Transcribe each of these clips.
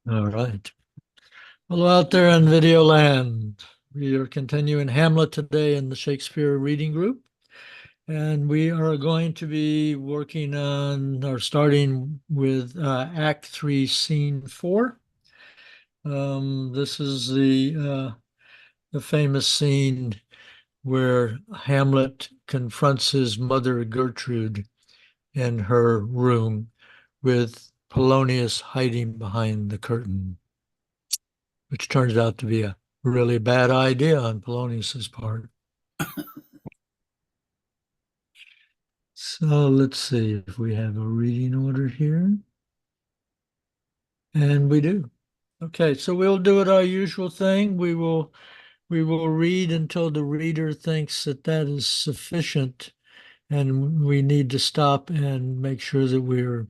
All right. Hello out there in video land. We are continuing Hamlet today in the Shakespeare reading group. And we are going to be working on or starting with Act 3, Scene 4. This is the famous scene where Hamlet confronts his mother Gertrude in her room with Polonius hiding behind the curtain, which turns out to be a really bad idea on Polonius's part. So let's see if we have a reading order here. And we do. Okay, so we'll do it our usual thing. We will read until the reader thinks that that is sufficient, and we need to stop and make sure that we're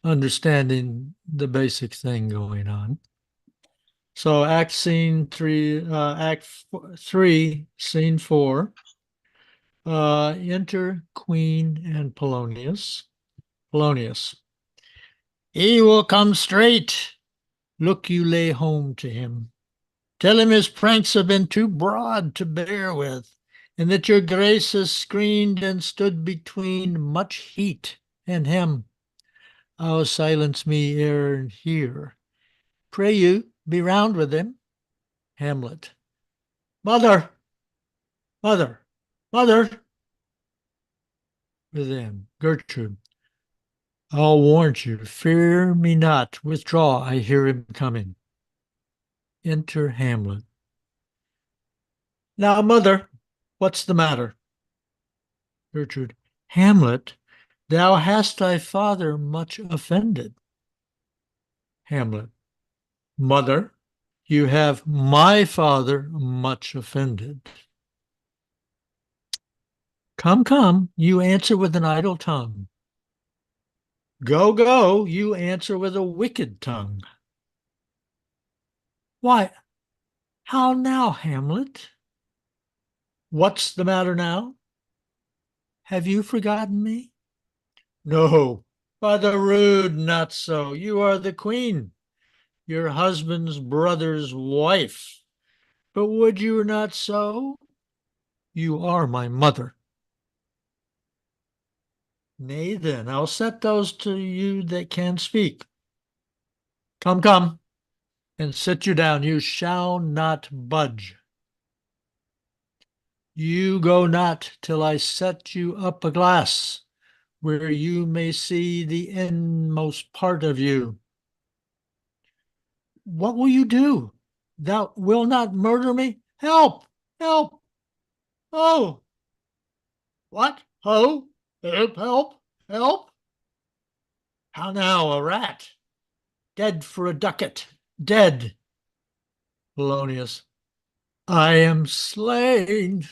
understanding the basic thing going on. So Act 3, Scene 4. Enter Queen and Polonius. Polonius. He will come straight. Look you lay home to him. Tell him his pranks have been too broad to bear with, and that your grace has screened and stood between much heat and him. Oh, silence me ere here. Pray you, be round with him. Hamlet. Mother! Mother! Mother! Within. Gertrude. I'll warrant you, fear me not, withdraw, I hear him coming. Enter Hamlet. Now, mother, what's the matter? Gertrude. Hamlet, thou hast thy father much offended. Hamlet. Mother, you have my father much offended. Come, come, you answer with an idle tongue. Go, go, you answer with a wicked tongue. Why, how now, Hamlet? What's the matter now? Have you forgotten me? No, by the rood, not so. You are the queen, your husband's brother's wife. But would you not so? You are my mother. Nay, then, I'll set those to you that can speak. Come, come, and sit you down. You shall not budge. You go not till I set you up a glass, where you may see the inmost part of you. What will you do? Thou wilt not murder me? Help! Help! Oh! What? Ho! Help! Help! Help! How now, a rat? Dead for a ducat. Dead. Polonius. I am slain.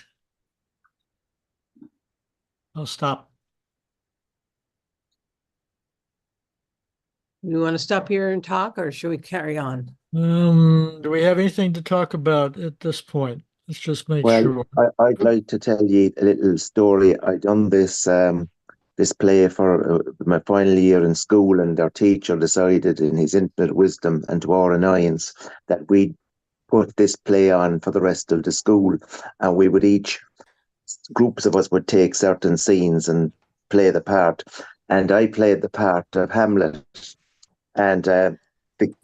I'll stop. You want to stop here and talk, or should we carry on? Do we have anything to talk about at this point? Let's just make Well, sure. I'd like to tell you a little story. I done this play for my final year in school, and our teacher decided in his infinite wisdom and to our annoyance that we'd put this play on for the rest of the school, and we would each, groups of us would take certain scenes and play the part. And I played the part of Hamlet, and the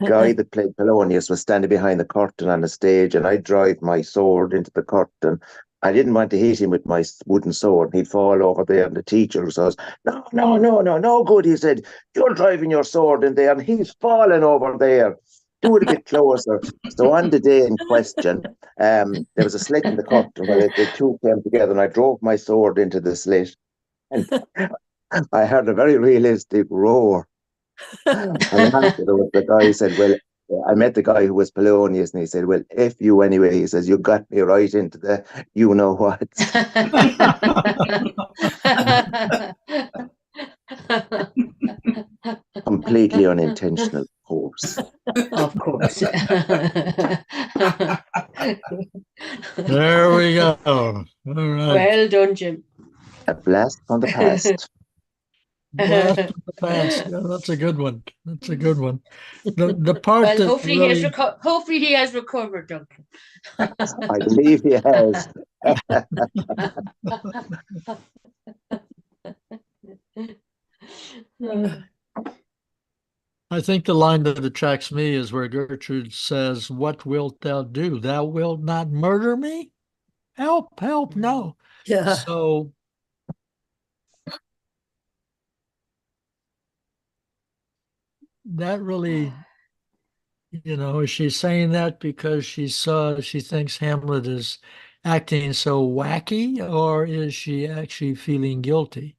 guy that played Polonius was standing behind the curtain on the stage, and I drive my sword into the curtain. I didn't want to hit him with my wooden sword. He'd fall over there, and the teacher says, "No, no, no, no, no good." He said, "You're driving your sword in there, and he's falling over there. Do it a bit closer." So on the day in question, there was a slit in the curtain. Well, the two came together, and I drove my sword into the slit, and I heard a very realistic roar. And afterwards, the guy said, "Well," I met the guy who was Polonius, and he said, "Well, if you anyway," he says, "you got me right into the you know what." Completely unintentional, of course. Of course. There we go. All right. Well done, Jim. A blast from the past. Blast from the past. Yeah, that's a good one. That's a good one. The part Well, that hopefully really, hopefully he has recovered, Duncan. I believe he has. I think the line that attracts me is where Gertrude says, "What wilt thou do? Thou wilt not murder me? Help, help, no." Yeah. So that really, is she saying that because she thinks Hamlet is acting so wacky, or is she actually feeling guilty?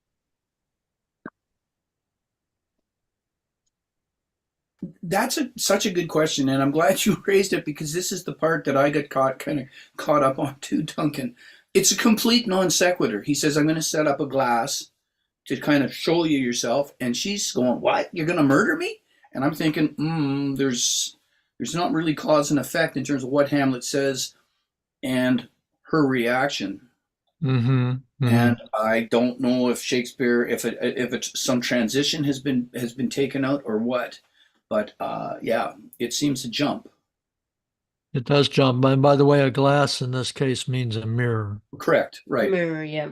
That's such a good question, and I'm glad you raised it because this is the part that I got caught up on too, Duncan. It's a complete non sequitur. He says, "I'm going to set up a glass to kind of show you yourself," and she's going, "What? You're going to murder me?" And I'm thinking, there's not really cause and effect in terms of what Hamlet says and her reaction. Mm-hmm. Mm-hmm. And I don't know if Shakespeare, if it's some transition has been taken out or what, but yeah, it seems to jump. It does jump. And by the way, a glass in this case means a mirror. Correct, right? Mirror, yeah.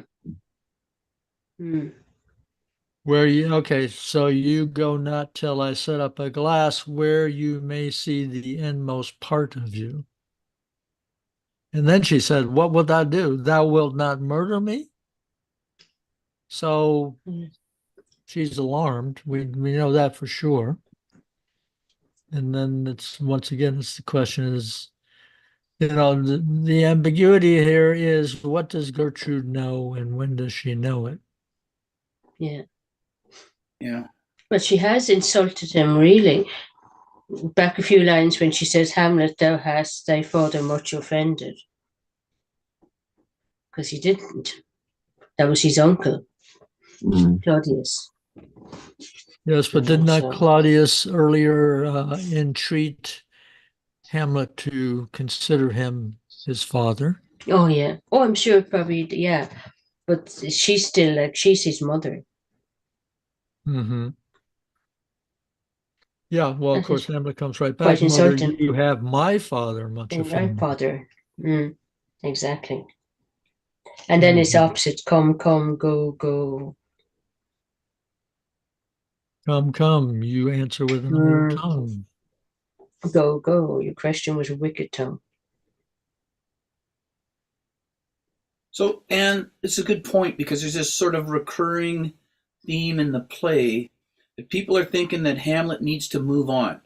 Okay, so you go not till I set up a glass where you may see the inmost part of you. And then she said, "What wilt thou do? Thou wilt not murder me?" So she's alarmed. We know that for sure. And then it's the question is, the ambiguity here is, what does Gertrude know and when does she know it? Yeah. Yeah. But she has insulted him, really. Back a few lines when she says, "Hamlet, thou hast thy father much offended." Because he didn't. That was his uncle, Claudius. Yes, but did not Claudius earlier entreat Hamlet to consider him his father? Oh, yeah. Oh, I'm sure probably, yeah. But she's still like, she's his mother. Mm-hmm. Yeah, well, of course, Hamlet comes right back. Quite Mother, insulting. you have my father much And my offended. father. Exactly. And then it's opposite. Come, come, go, go. Come, come, you answer with another tongue. Go, go. You question with a wicked tongue. So, and it's a good point because there's this sort of recurring theme in the play that people are thinking that Hamlet needs to move on.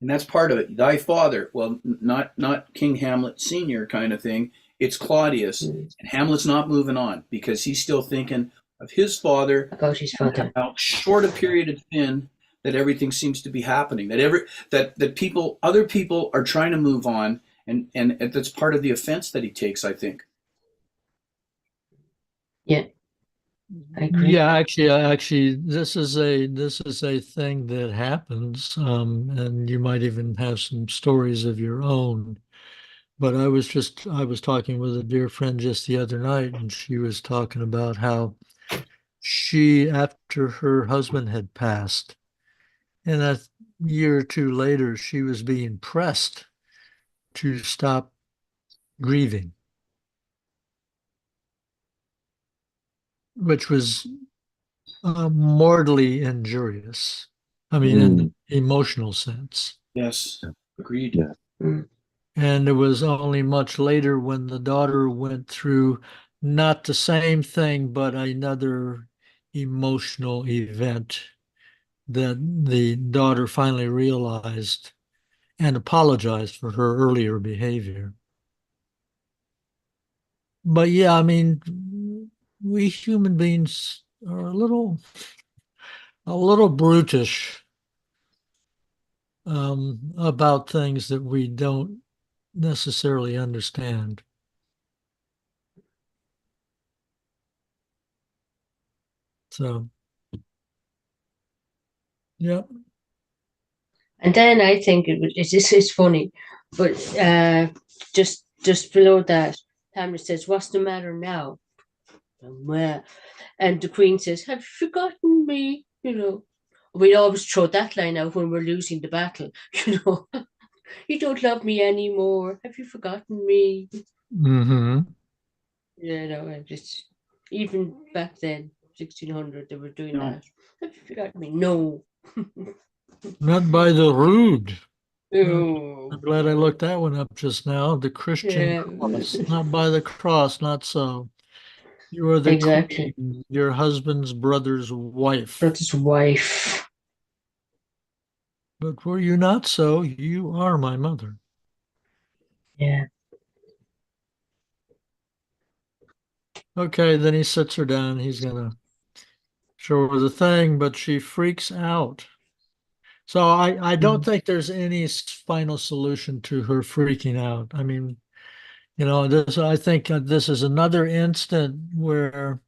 And that's part of it. Thy father, well, not King Hamlet Sr. kind of thing. It's Claudius. And Hamlet's not moving on because he's still thinking of his father. About his father. How short a period it's been that everything seems to be happening. That other people are trying to move on, and that's part of the offense that he takes, I think. Yeah. I agree. Yeah, actually, this is a thing that happens, and you might even have some stories of your own. But I was talking with a dear friend just the other night, and she was talking about how she, after her husband had passed, and a year or two later, she was being pressed to stop grieving, which was mortally injurious. I mean, in the emotional sense. Yes, agreed. Yeah. And it was only much later when the daughter went through not the same thing, but another emotional event that the daughter finally realized and apologized for her earlier behavior. But yeah, I mean, we human beings are a little brutish about things that we don't necessarily understand. So, yeah. And then I think it's funny, but just below that, Hamlet says, "What's the matter now?" And the Queen says, "Have you forgotten me?" You know, we always throw that line out when we're losing the battle. You know, you don't love me anymore. Have you forgotten me? Mm-hmm. You know, and just even back then, 1600, they were doing No. that. Have you forgotten me? No. Not by the rood. Oh, I'm glad I looked that one up just now. The Christian yeah. cross, not by the cross, not so. You are the Exactly. queen, your husband's brother's wife. But his wife. But were you not so, you are my mother. Yeah. Okay, then he sits her down. He's gonna show her the thing, but she freaks out. So I don't think there's any final solution to her freaking out. I mean, you know, this I think this is another instant where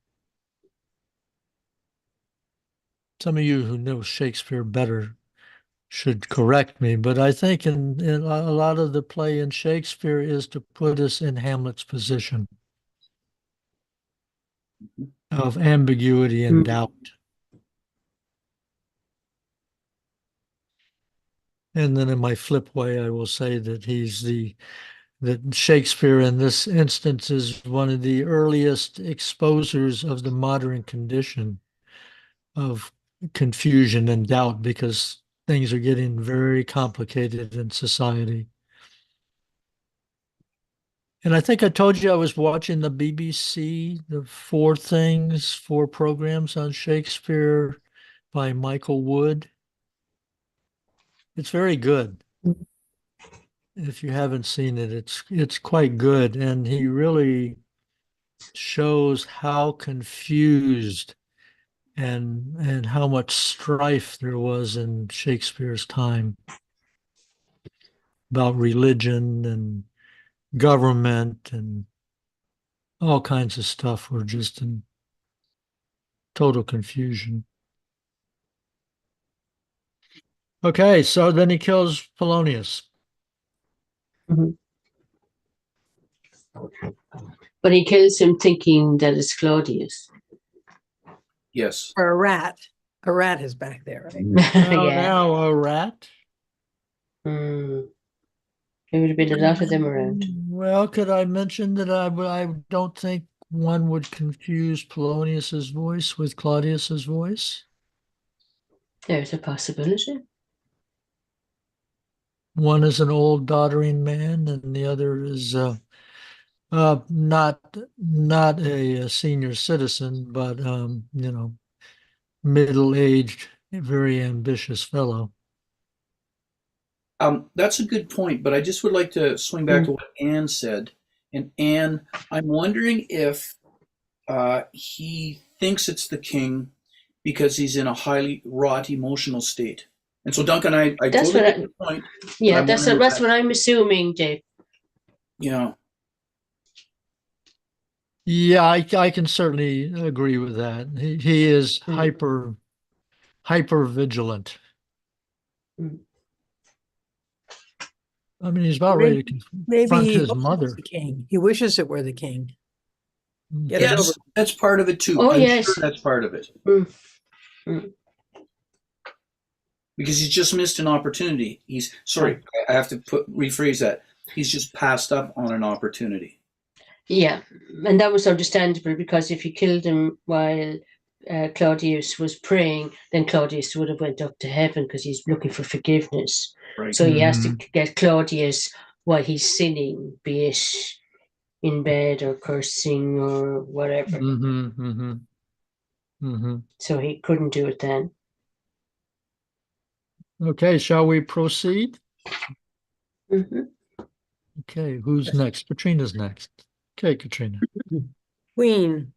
some of you who know Shakespeare better should correct me, but I think in a lot of the play in Shakespeare is to put us in Hamlet's position of ambiguity and Mm. doubt. And then in my flip way, I will say that that Shakespeare in this instance is one of the earliest exposers of the modern condition of confusion and doubt because things are getting very complicated in society. And I think I told you I was watching the BBC, the four programs on Shakespeare by Michael Wood. It's very good. If you haven't seen it, it's quite good. And he really shows how confused and how much strife there was in Shakespeare's time about religion and government and all kinds of stuff were just in total confusion. Okay, so then he kills Polonius. Mhm. But he kills him thinking that it's Claudius. Yes. Or a rat. A rat is back there, right? Now, Yeah. now a rat. Mm. There would have been a lot of them around. Well, could I mention that I don't think one would confuse Polonius's voice with Claudius's voice? There's a possibility. One is an old doddering man, and the other is not a senior citizen, but you know, middle-aged, very ambitious fellow. That's a good point, but I just would like to swing back to what Anne said. And Anne, I'm wondering if he thinks it's the king because he's in a highly wrought emotional state. And so, Duncan, I That's totally what get your point. Yeah, I'm that's wondering if what I'm assuming, Dave. Yeah. Yeah, I can certainly agree with that. He is hyper vigilant. Mm. I mean, he's about ready to Maybe confront he his hopes mother. it's the king. He wishes it were the king. Get it Yes, over. that's part of it too. Oh, I'm yes. sure that's part of it. Mm. Because he's just missed an opportunity. I have to rephrase that. He's just passed up on an opportunity. Yeah, and that was understandable because if he killed him while Claudius was praying, then Claudius would have went up to heaven because he's looking for forgiveness. Right. So he has to get Claudius while he's sinning, be it in bed or cursing or whatever. So he couldn't do it then. Okay, shall we proceed? Mhm. Okay, who's next? Katrina's next. Okay, Katrina. Queen,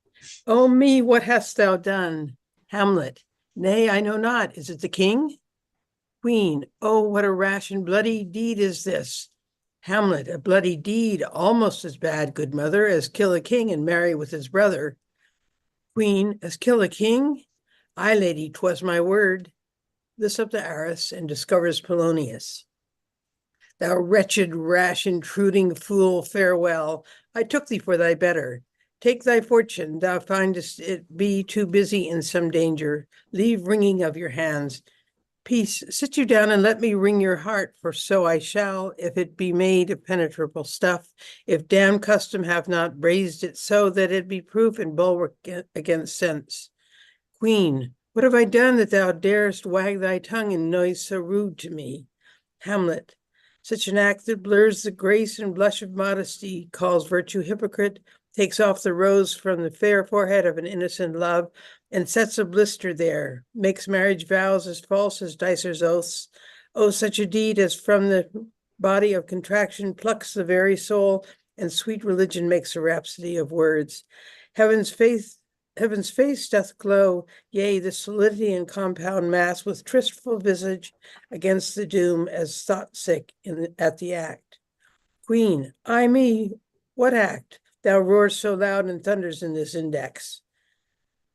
oh me, what hast thou done? Hamlet, nay, I know not. Is it the king? Queen, oh, what a rash and bloody deed is this? Hamlet, a bloody deed, almost as bad, good mother, as kill a king and marry with his brother. Queen, as kill a king? Ay, lady, 'twas my word. This up the arras and discovers Polonius. Thou wretched, rash, intruding fool, farewell. I took thee for thy better. Take thy fortune, thou findest it be too busy in some danger. Leave wringing of your hands. Peace, sit you down and let me wring your heart, for so I shall, if it be made of penetrable stuff, if damned custom have not raised it so that it be proof and bulwark against sense. Queen, what have I done that thou darest wag thy tongue in noise so rude to me? Hamlet, such an act that blurs the grace and blush of modesty, calls virtue hypocrite, takes off the rose from the fair forehead of an innocent love, and sets a blister there, makes marriage vows as false as Dicer's oaths. Oh, such a deed as from the body of contraction plucks the very soul, and sweet religion makes a rhapsody of words. Heaven's face doth glow, yea, the solidity and compound mass with tristful visage against the doom as thought sick at the act. Queen, ay me, what act? Thou roars so loud and thunders in this index.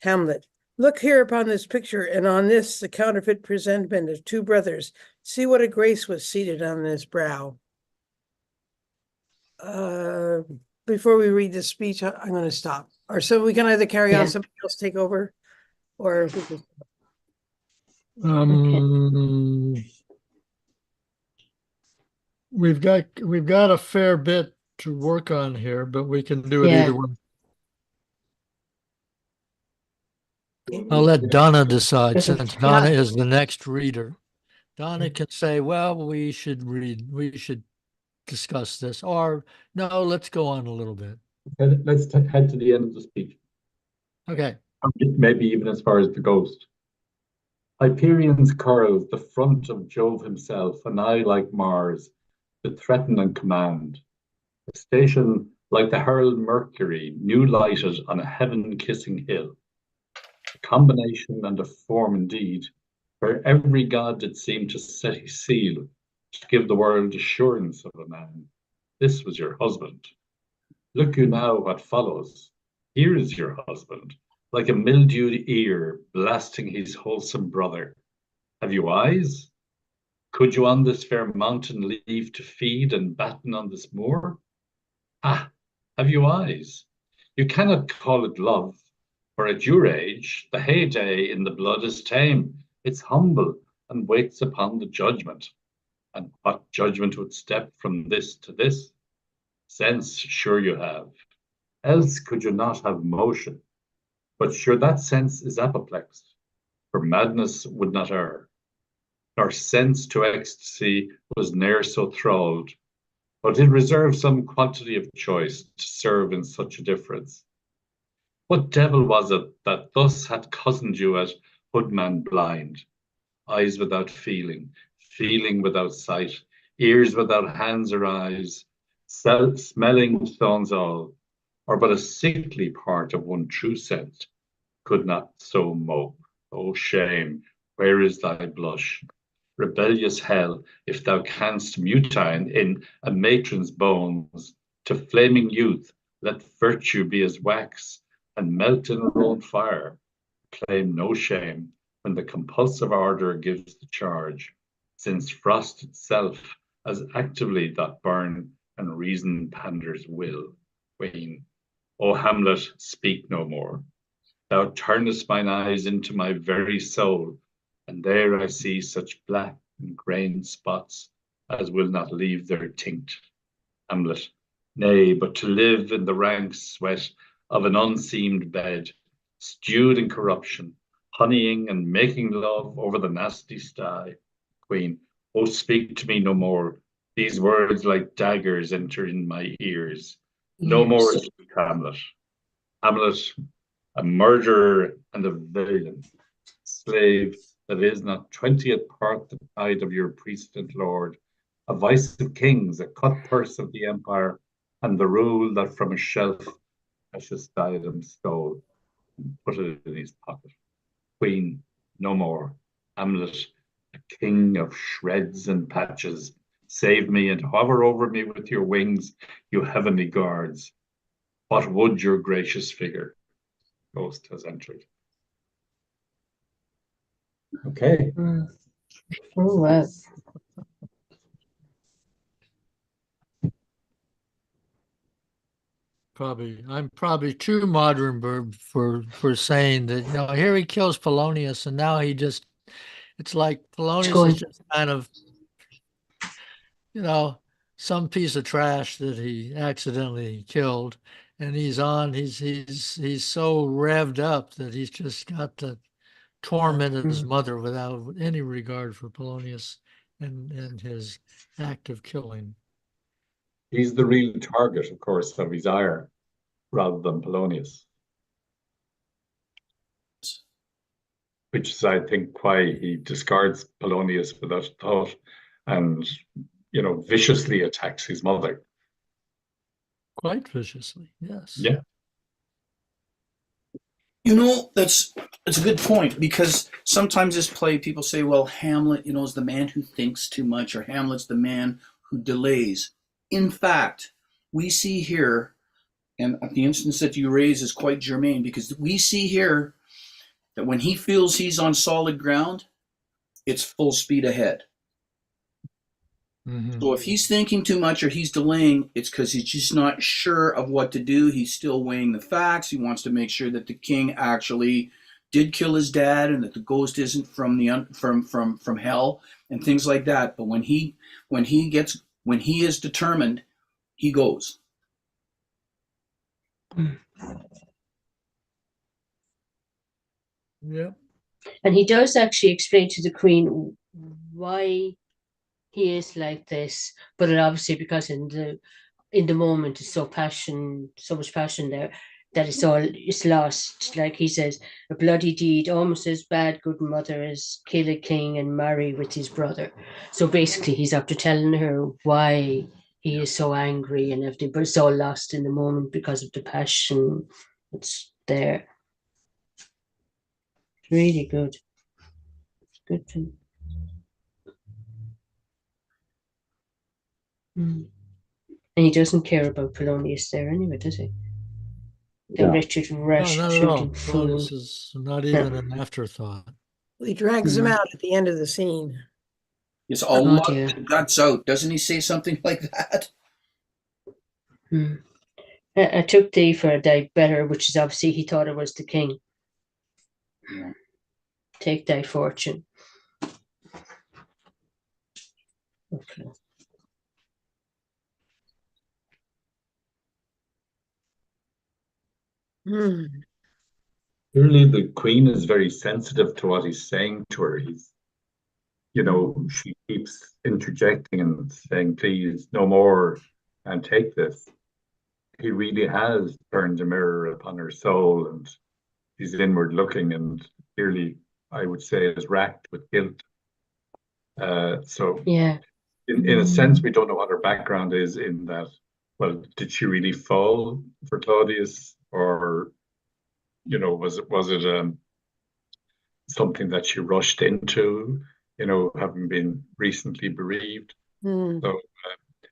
Hamlet, look here upon this picture, and on this the counterfeit presentment of two brothers. See what a grace was seated on this brow. Before we read the speech, I'm going to stop. Or so we can either carry on, Yeah. somebody else take over, or we can. We've got a fair bit to work on here, but we can do it Yeah. either way. I'll let Donna decide, Okay. since Donna is the next reader. Donna can say, well, we should discuss this, or no, let's go on a little bit. Let's head to the end of the speech. Okay. Maybe even as far as the ghost. Hyperion's curls, the front of Jove himself, an eye like Mars, to threaten and command. A station like the herald Mercury, new lighted on a heaven-kissing hill. A combination and a form indeed, where every god did seem to set his seal, to give the world assurance of a man. This was your husband. Look you now what follows. Here is your husband, like a mildewed ear blasting his wholesome brother. Have you eyes? Could you on this fair mountain leave to feed and batten on this moor? Ah, have you eyes? You cannot call it love, for at your age, the heyday in the blood is tame. It's humble and waits upon the judgment. And what judgment would step from this to this? Sense, sure you have. Else could you not have motion. But sure that sense is apoplexed, for madness would not err. Nor sense to ecstasy was ne'er so thralled, but it reserved some quantity of choice to serve in such a difference. What devil was it that thus had cozened you at hoodman blind? Eyes without feeling, feeling without sight, ears without hands or eyes, smelling stones all, or but a sickly part of one true sense, could not so mope. O shame, where is thy blush? Rebellious hell, if thou canst mutine in a matron's bones, to flaming youth, let virtue be as wax, and melt in her own fire. Claim no shame when the compulsive ardor gives the charge, since frost itself as actively doth burn, and reason panders will. Queen, O Hamlet, speak no more. Thou turnest mine eyes into my very soul, and there I see such black and grained spots as will not leave their tinct. Hamlet, nay, but to live in the rank sweat of an unseamed bed, stewed in corruption, honeying and making love over the nasty sty. Queen, oh, speak to me no more. These words like daggers enter in my ears. No more, Hamlet. Hamlet, a murderer and a villain, slave that is not 20th part the tide of your precedent lord, a vice of kings, a cut purse of the empire, and the rule that from a shelf precious diadem stole, and put it in his pocket. Queen, no more. Hamlet, a king of shreds and patches, save me and hover over me with your wings, you heavenly guards. What would your gracious figure? Ghost has entered. Okay. Oh, wow. I'm probably too modern for saying that, here he kills Polonius and now it's like Polonius going. is just kind of, some piece of trash that he accidentally killed, and he's so revved up that he's just got to torment his mother without any regard for Polonius and his act of killing. He's the real target, of course, of his ire, rather than Polonius. Which is, I think, why he discards Polonius without thought and, viciously attacks his mother. Quite viciously, yes. Yeah. That's a good point, because sometimes this play, people say, well, Hamlet, is the man who thinks too much, or Hamlet's the man who delays. In fact, we see here, and the instance that you raise is quite germane, because we see here that when he feels he's on solid ground, it's full speed ahead. Mm-hmm. So if he's thinking too much or he's delaying, it's because he's just not sure of what to do. He's still weighing the facts. He wants to make sure that the king actually did kill his dad and that the ghost isn't from hell and things like that. But when he is determined, he goes. Yeah. And he does actually explain to the queen why he is like this, but it obviously because in the moment there's so much passion there that it's lost. Like he says, a bloody deed, almost as bad, good mother, as kill a king and marry with his brother. So basically he's after telling her why he is so angry and everything, but it's all lost in the moment because of the passion that's there. It's really good. It's good to. And he doesn't care about Polonius there anyway, does he? The No. wretched, No, rash, not at all. shooting fool. Polonius is not even an afterthought. He drags him out at the end of the scene. It's a lot dear. of the guts out. Doesn't he say something like that? I took thee for a day better, which is obviously he thought it was the king. Yeah. Take thy fortune. Okay. Clearly, the queen is very sensitive to what he's saying to her. She keeps interjecting and saying, please, no more, and take this. He really has turned a mirror upon her soul, and he's inward looking, and clearly, I would say, is racked with guilt. So, yeah, in a sense, we don't know what her background is in that. Well, did she really fall for Claudius, or was it something that she rushed into? Having been recently bereaved. So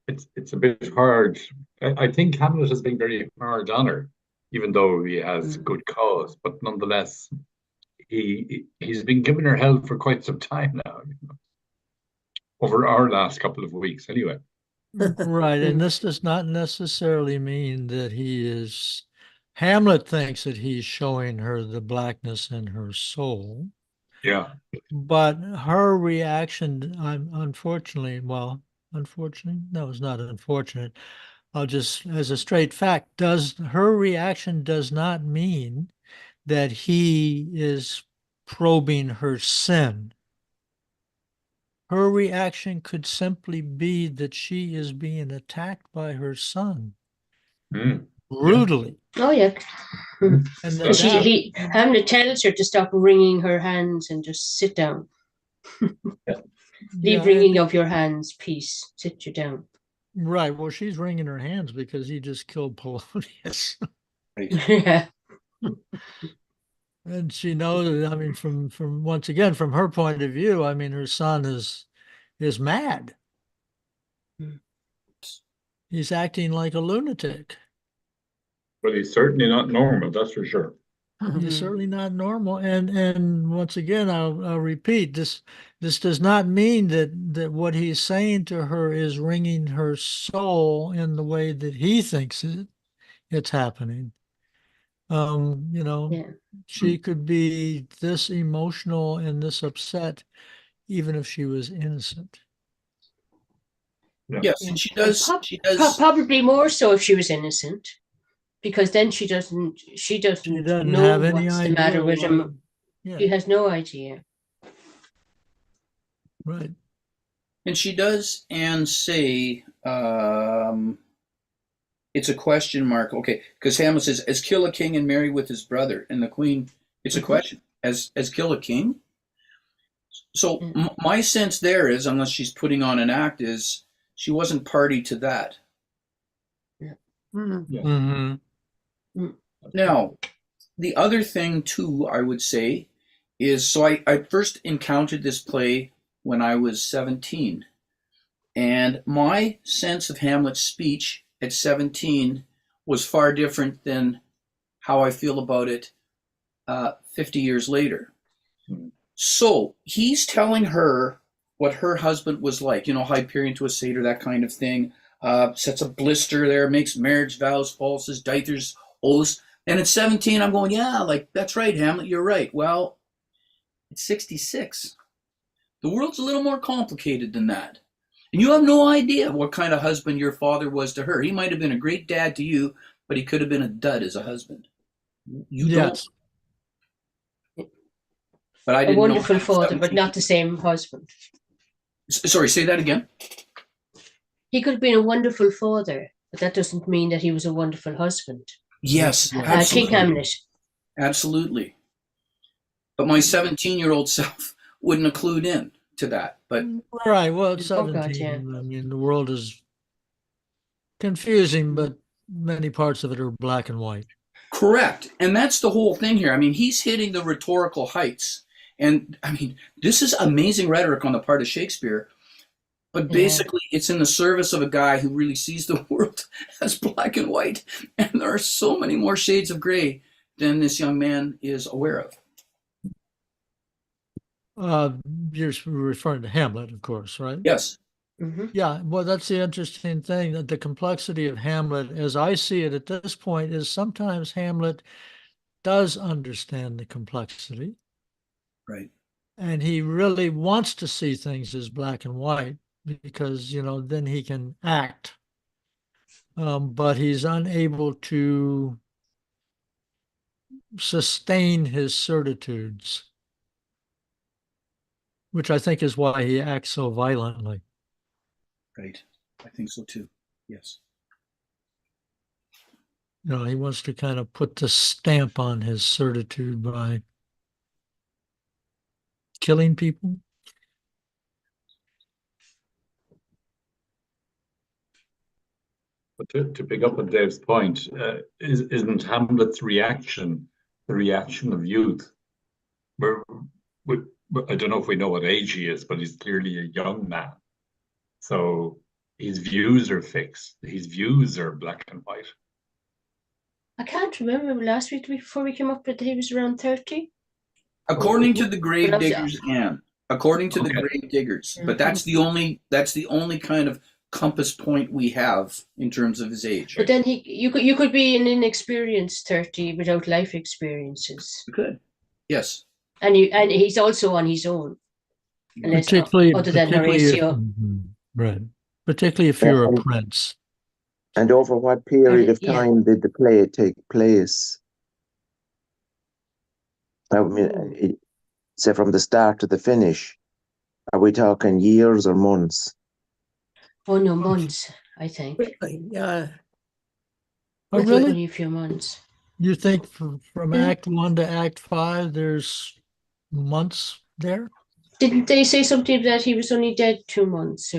it's a bit hard. I think Hamlet has been very hard on her, even though he has good cause. But nonetheless, he's been giving her hell for quite some time now. Over our last couple of weeks, anyway. Right, and this does not necessarily mean that Hamlet thinks that he's showing her the blackness in her soul. Yeah. But her reaction, unfortunately, no, it's not unfortunate. I'll just, as a straight fact, her reaction does not mean that he is probing her sin. Her reaction could simply be that she is being attacked by her son brutally. Oh yeah. And Hamlet tells her to stop wringing her hands and just sit down. Leave wringing of your hands, peace. Sit you down. Right. Well, she's wringing her hands because he just killed Polonius. Yeah. And she knows, I mean, from once again, from her point of view, I mean, her son is mad. He's acting like a lunatic. But he's certainly not normal, that's for sure. He's certainly not normal. And once again, I'll repeat, this does not mean that what he's saying to her is wringing her soul in the way that he thinks it. it's happening. Yeah. She could be this emotional and this upset even if she was innocent. Yeah. Yes, Yeah. and she does. And She does. probably more so if she was innocent, because then she doesn't She doesn't know have any what's the idea matter with why. him. Yeah, She has no idea. right. And she does and say, it's a question mark. Okay, because Hamlet says, as kill a king and marry with his brother. And the queen, it's a question. As kill a king? So my sense there is, unless she's putting on an act, is she wasn't party to that. Mhm. Yeah. Mm-hmm. Now, the other thing too, I would say, is so I first encountered this play when I was 17. And my sense of Hamlet's speech at 17 was far different than how I feel about it 50 years later. So he's telling her what her husband was like, Hyperion to a satyr, that kind of thing. Sets a blister there, makes marriage vows, falses, dithers, oaths. And at 17, I'm going, yeah, like, that's right, Hamlet, you're right. Well, it's 66. The world's a little more complicated than that. And you have no idea what kind of husband your father was to her. He might have been a great dad to you, but he could have been a dud as a husband. You Yes. don't. But I A didn't know wonderful that at father, 17. but not the same husband. Sorry, say that again. He could have been a wonderful father, but that doesn't mean that he was a wonderful husband. Yes, King absolutely. Hamlet. Absolutely. But my 17-year-old self wouldn't have clued in to that. But Right. Well, it's Oh, God, 17. yeah. I mean, the world is confusing, but many parts of it are black and white. correct. And that's the whole thing here. I mean, he's hitting the rhetorical heights. And I mean, this is amazing rhetoric on the part of Shakespeare. But basically, it's in the service of a guy who really sees the world as black and white. And there are so many more shades of gray than this young man is aware of. You're referring to Hamlet, of course, right? Yes. Mm-hmm. Yeah, well, that's the interesting thing, that the complexity of Hamlet, as I see it at this point, is sometimes Hamlet does understand the complexity, Right. and he really wants to see things as black and white because, then he can act. But he's unable to sustain his certitudes, which I think is why he acts so violently. Right. I think so too. Yes. He wants to kind of put the stamp on his certitude by killing people. But to pick up on Dave's point, isn't Hamlet's reaction the reaction of youth? I don't know if we know what age he is, but he's clearly a young man. So his views are fixed. His views are black and white. I can't remember last week before we came up with that he was around 30. According to the grave But I'm- diggers, Anne. According to the Okay. grave diggers. But that's the only kind of compass point we have in terms of his age. But then you could be an inexperienced 30 without life experiences, You could. Yes. and he's also on his own, unless other than Horatio. Right. Particularly if you're a prince. And over what period of Yeah. time did the play take place? I mean, say from the start to the finish. Are we talking years or months? Oh no, months, I think. Quickly, yeah. Oh, It's really? only a few months. You think from Act 1 to Act 5, there's months there? Didn't they say something that he was only dead 2 months,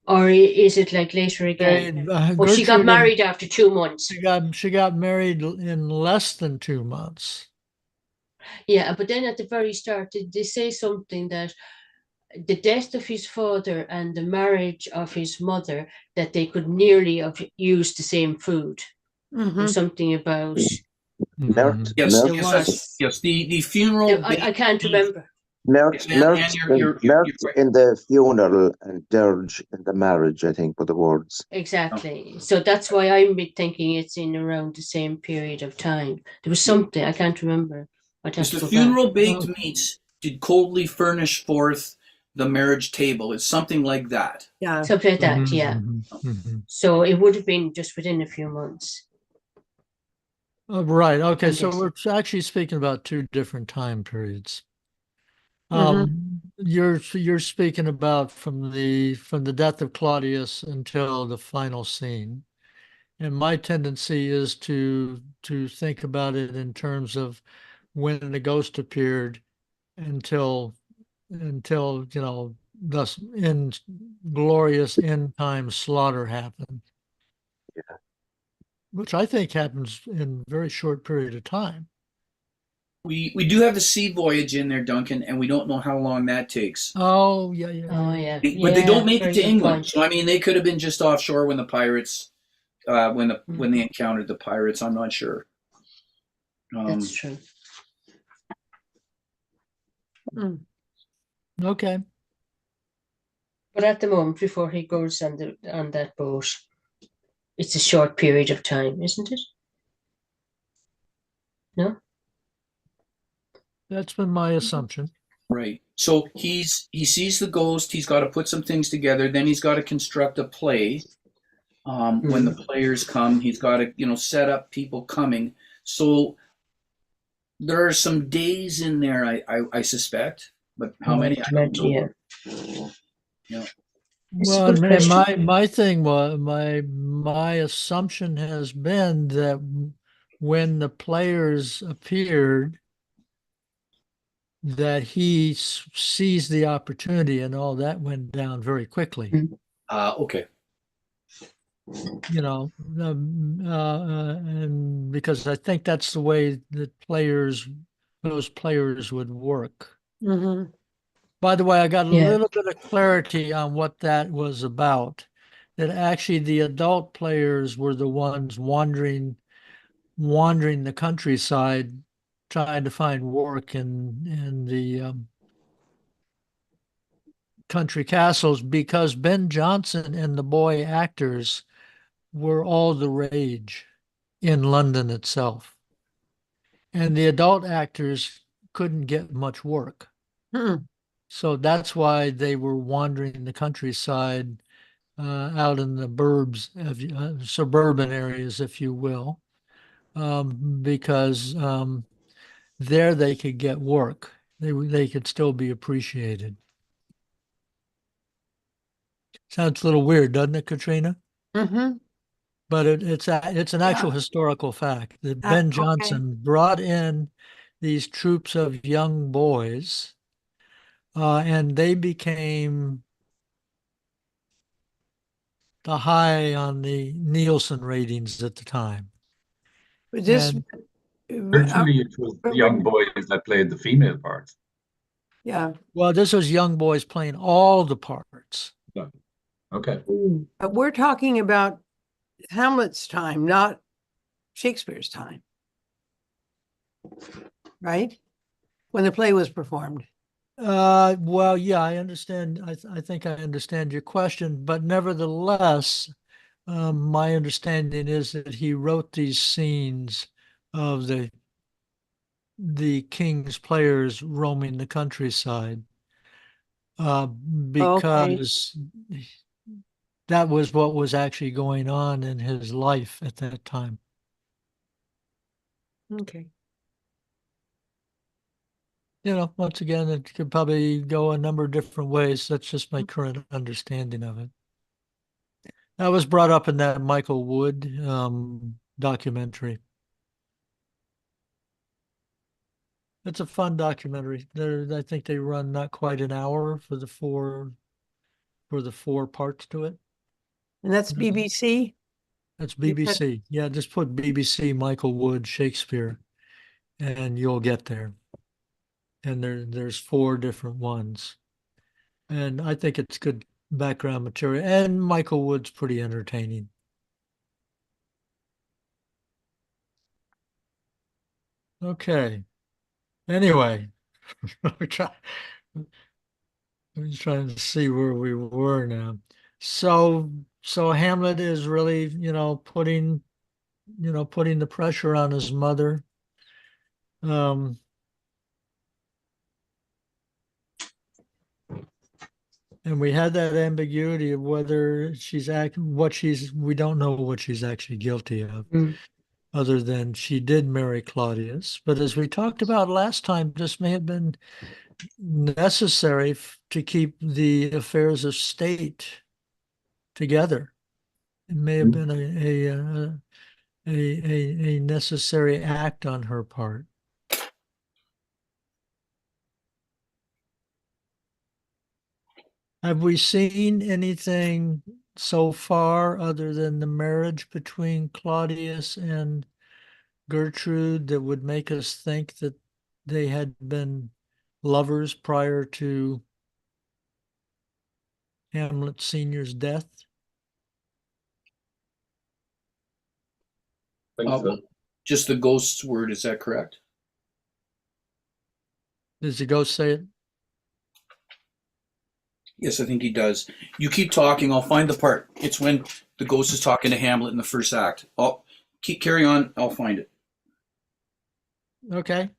or is it like later again? Oh, she got Gertrude married after 2 months. She got married in less than 2 months. Yeah, but then at the very start, did they say something that the death of his father and the marriage of his mother, that they could nearly have used the same food? Or something about Mert, Yes. Mert, there was. Yes. The funeral. I can't remember. Mert, And Mert, Mert you're right. in the funeral and dirge in the marriage, I think, were the words. Exactly. So that's why I'm thinking it's in around the same period of time. There was something, I can't remember. I'd have Is to the go funeral back. baked meats did coldly furnish forth the marriage table? It's something like that. Yeah. Something like that, Mhm, yeah. mhm, mhm. So it would have been just within a few months. Right. Okay. I'm So guessing. we're actually speaking about two different time periods. Mhm. You're speaking about from the death of Claudius until the final scene. And my tendency is to think about it in terms of when the ghost appeared until thus in glorious end time slaughter happened, which I think happens in a very short period of time. We do have the sea voyage in there, Duncan, and we don't know how long that takes. Oh, yeah, yeah, Oh, yeah. yeah. But they don't Yeah, make it very to good England, point. so I mean, they could have been just offshore when the pirates, when they encountered the pirates. I'm not sure. That's true. Mm. Okay. But at the moment, before he goes on that boat, it's a short period of time, isn't it? No? That's been my assumption. Right. So he sees the ghost. He's got to put some things together. Then he's got to construct a play. When the players come, he's got to set up people coming. So there are some days in there, I suspect, but how many I don't know. Yeah. Yeah. It's a Well, good and question. my thing was my assumption has been that when the players appeared, that he seized the opportunity, and all that went down very quickly. Okay. You know, and because I think that's the way that those players would work. Mhm. By the way, I got a Yeah. little bit of clarity on what that was about. That actually the adult players were the ones wandering the countryside, trying to find work in the country castles, because Ben Jonson and the boy actors were all the rage in London itself. And the adult actors couldn't get much work. Hmm. So that's why they were wandering the countryside, out in the burbs, suburban areas, if you will, because there they could get work. They could still be appreciated. Sounds a little weird, doesn't it, Katrina? Mhm. But it's an actual Yeah. historical fact that Ben Okay. Jonson brought in these troops of young boys, and they became the high on the Nielsen ratings at the time. But this, And Originally, it was the young boys that played the female parts. yeah, well, this was young boys playing all the parts. Yeah. Okay. but we're talking about Hamlet's time, not Shakespeare's time, right? When the play was performed. Well, yeah, I understand. I think I understand your question, but nevertheless, my understanding is that he wrote these scenes of the king's players roaming the countryside, Okay. because that was what was actually going on in his life at that time. Okay. Once again, it could probably go a number of different ways. That's just my current understanding of it. That was brought up in that Michael Wood documentary. It's a fun documentary. I think they run not quite an hour for the four parts to it. And that's BBC? That's You said- BBC. Yeah, just put BBC Michael Wood Shakespeare, and you'll get there. And there's four different ones. And I think it's good background material. And Michael Wood's pretty entertaining. Okay. Anyway, I'm just trying to see where we were now. So Hamlet is really, putting the pressure on his mother. Um, and we had that ambiguity of whether we don't know what she's actually guilty of, other than she did marry Claudius. But as we talked about last time, this may have been necessary to keep the affairs of state together. It may have been a necessary act on her part. Have we seen anything so far other than the marriage between Claudius and Gertrude that would make us think that they had been lovers prior to Hamlet Sr.'s death? I think so. Just the ghost's word, is that correct? Does the ghost say it? Yes, I think he does. You keep talking, I'll find the part. It's when the ghost is talking to Hamlet in the first act. I'll carry on, I'll find it. Okay.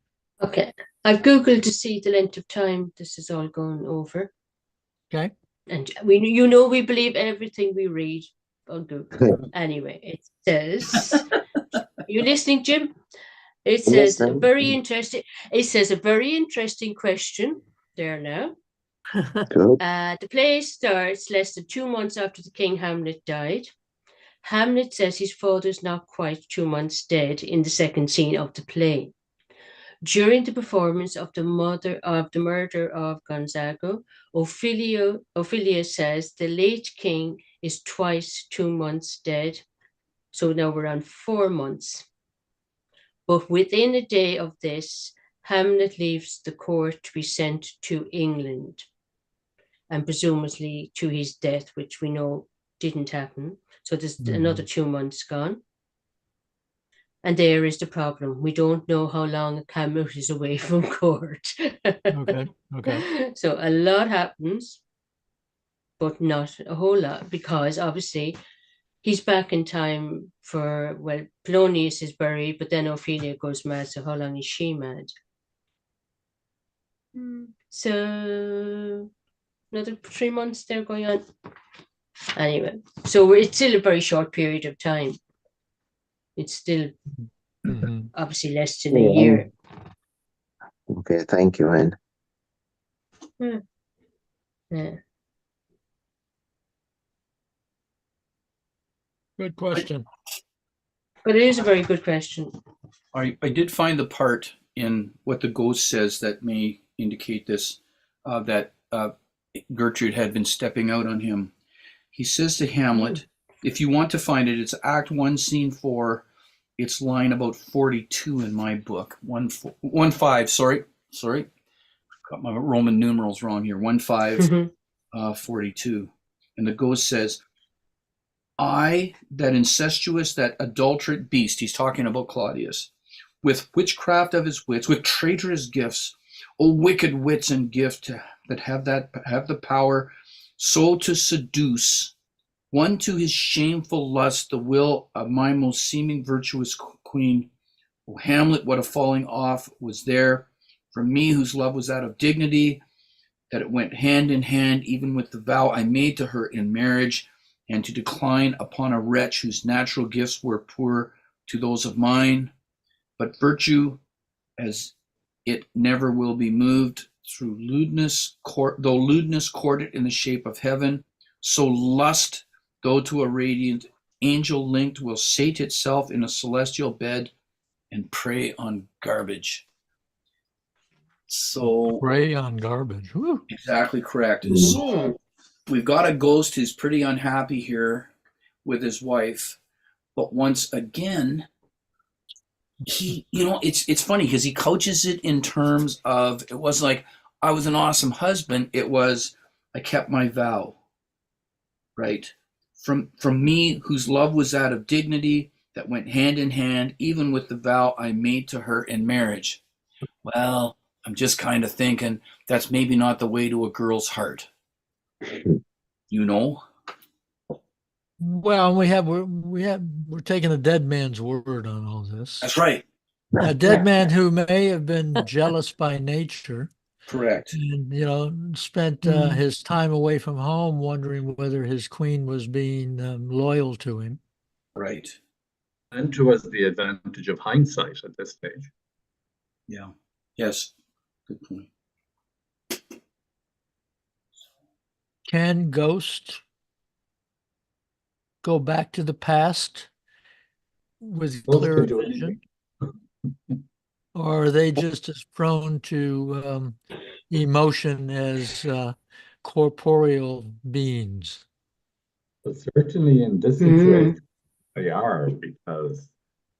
Okay. I've Googled to see the length of time this is all going over. Okay. And we believe everything we read on Google. Anyway, it says, you listening, Jim? It says Listening. very interesting. It says a very interesting question there now. Good. The play starts less than 2 months after the king Hamlet died. Hamlet says his father's not quite 2 months dead in the second scene of the play. During the performance of the murder of Gonzago, Ophelia says the late king is twice 2 months dead. So now we're on 4 months. But within a day of this, Hamlet leaves the court to be sent to England, and presumably to his death, which we know didn't happen. So there's another 2 months gone. And there is the problem. We don't know how long Hamlet is away from court. Okay. So a lot happens, but not a whole lot, because obviously he's back in time for, well, Polonius is buried, but then Ophelia goes mad. So how long is she mad? So another 3 months there going on. Anyway, so it's still a very short period of time. It's still obviously less than a year. Okay, thank you, Anne. Yeah. Good question. But it is a very good question. I did find the part in what the ghost says that may indicate this, that Gertrude had been stepping out on him. He says to Hamlet, if you want to find it, it's Act 1, Scene 4. It's line about 42 in my book. 1-5, sorry. Got my Roman numerals wrong here. 1-5, 42. And the ghost says, I, that incestuous, that adulterate beast, he's talking about Claudius, with witchcraft of his wits, with traitorous gifts, O wicked wits and gift that have the power so to seduce one to his shameful lust, the will of my most seeming virtuous queen. O Hamlet, what a falling off was there from me, whose love was that of dignity, that it went hand in hand even with the vow I made to her in marriage, and to decline upon a wretch whose natural gifts were poor to those of mine. But virtue, as it never will be moved through lewdness, though lewdness courted in the shape of heaven, so lust, though to a radiant angel linked, will sate itself in a celestial bed and prey on garbage. So Prey on garbage. Woo. exactly correct. So we've got a ghost who's pretty unhappy here with his wife, but once again, he, it's funny because he couches it in terms of, it was like, I was an awesome husband. It was, I kept my vow, right? From me, whose love was that of dignity, that went hand in hand, even with the vow I made to her in marriage. Well, I'm just kind of thinking that's maybe not the way to a girl's heart. You know? Well, we're taking a dead man's word on all this. That's right. A dead man who may have been jealous by nature Correct. and, spent his time away from home wondering whether his queen was being loyal to him. Right. And to us the advantage of hindsight at this stage. Yeah. Yes. Good point. Can ghosts go back to the past with Ghosts clear can do vision? anything. Or are they just as prone to emotion as corporeal beings? But certainly in this situation, they are, because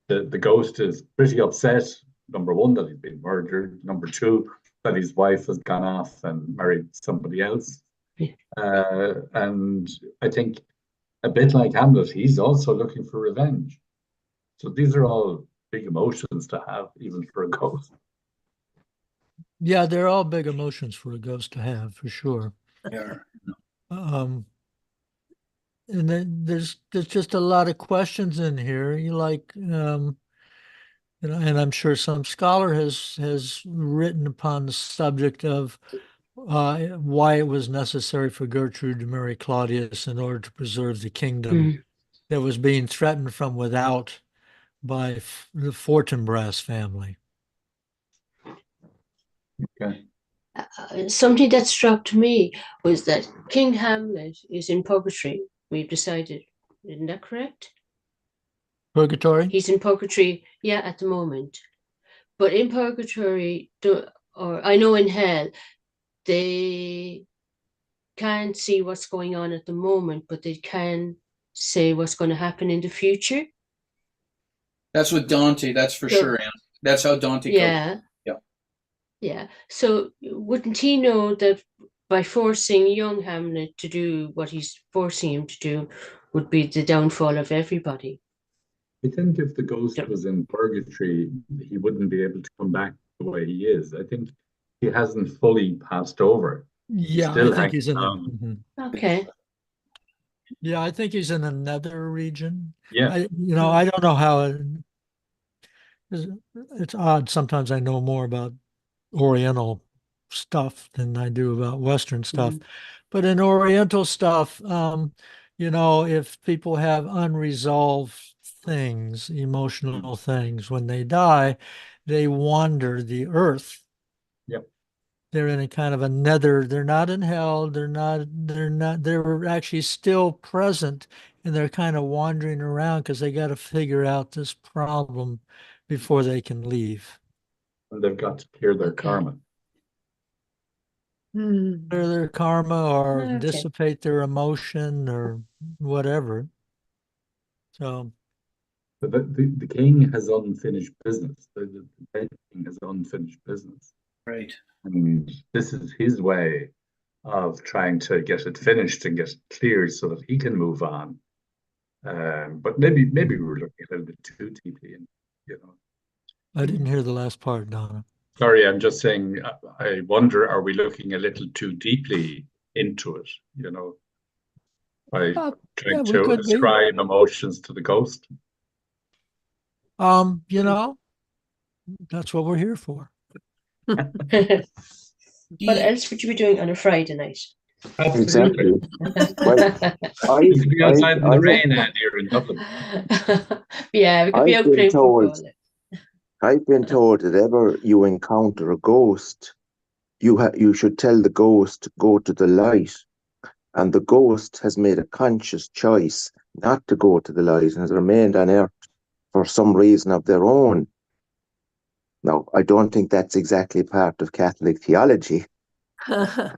the ghost is pretty upset. Number one, that he's been murdered. Number two, that his wife has gone off and married somebody else. Yeah. And I think a bit like Hamlet, he's also looking for revenge. So these are all big emotions to have, even for a ghost. Yeah, they're all big emotions for a ghost to have, for sure. Yeah. And then there's just a lot of questions in here. And I'm sure some scholar has written upon the subject of why it was necessary for Gertrude to marry Claudius in order to preserve the kingdom that was being threatened from without by the Fortinbras family. Okay. Something that struck me was that King Hamlet is in purgatory. We've decided, isn't that correct? Purgatory? He's in purgatory, yeah, at the moment. But in purgatory, or I know in hell, they can't see what's going on at the moment, but they can say what's going to happen in the future. That's what Dante, that's for sure, Anne. That's how Dante goes. Yeah. Yeah. So wouldn't he know that by forcing young Hamlet to do what he's forcing him to do would be the downfall of everybody? I think if the ghost was in purgatory, he wouldn't be able to come back the way he is. I think he hasn't fully passed over. Yeah, Still I think he's in hanging Okay. Yeah, I think he's in another region. Yeah. I don't know how it's odd. Sometimes I know more about Oriental stuff than I do about Western stuff. But in Oriental stuff, if people have unresolved things, emotional things, when they die, they wander the earth. Yep. They're in a kind of a nether. They're not in hell. They're actually still present, and they're kind of wandering around because they got to figure out this problem before they can leave. And they've got to clear their karma. Clear their karma or Okay. dissipate their emotion or whatever. So, But the king has unfinished business. The dead king has unfinished business. Right. And this is his way of trying to get it finished and get it cleared so that he can move on. But maybe we're looking a little bit too deeply in, I didn't hear the last part, Donna. Sorry, I'm just saying, I wonder, are we looking a little too deeply into it, by trying we to could be. ascribe emotions to the ghost? That's what we're here for. What else would you be doing on a Friday night? Exactly. Well, You could be outside in the rain here in Dublin. Yeah, we could be I've out been playing told- football. I've been told that ever you encounter a ghost, you should tell the ghost to go to the light. And the ghost has made a conscious choice not to go to the light and has remained on earth for some reason of their own. Now, I don't think that's exactly part of Catholic theology. No,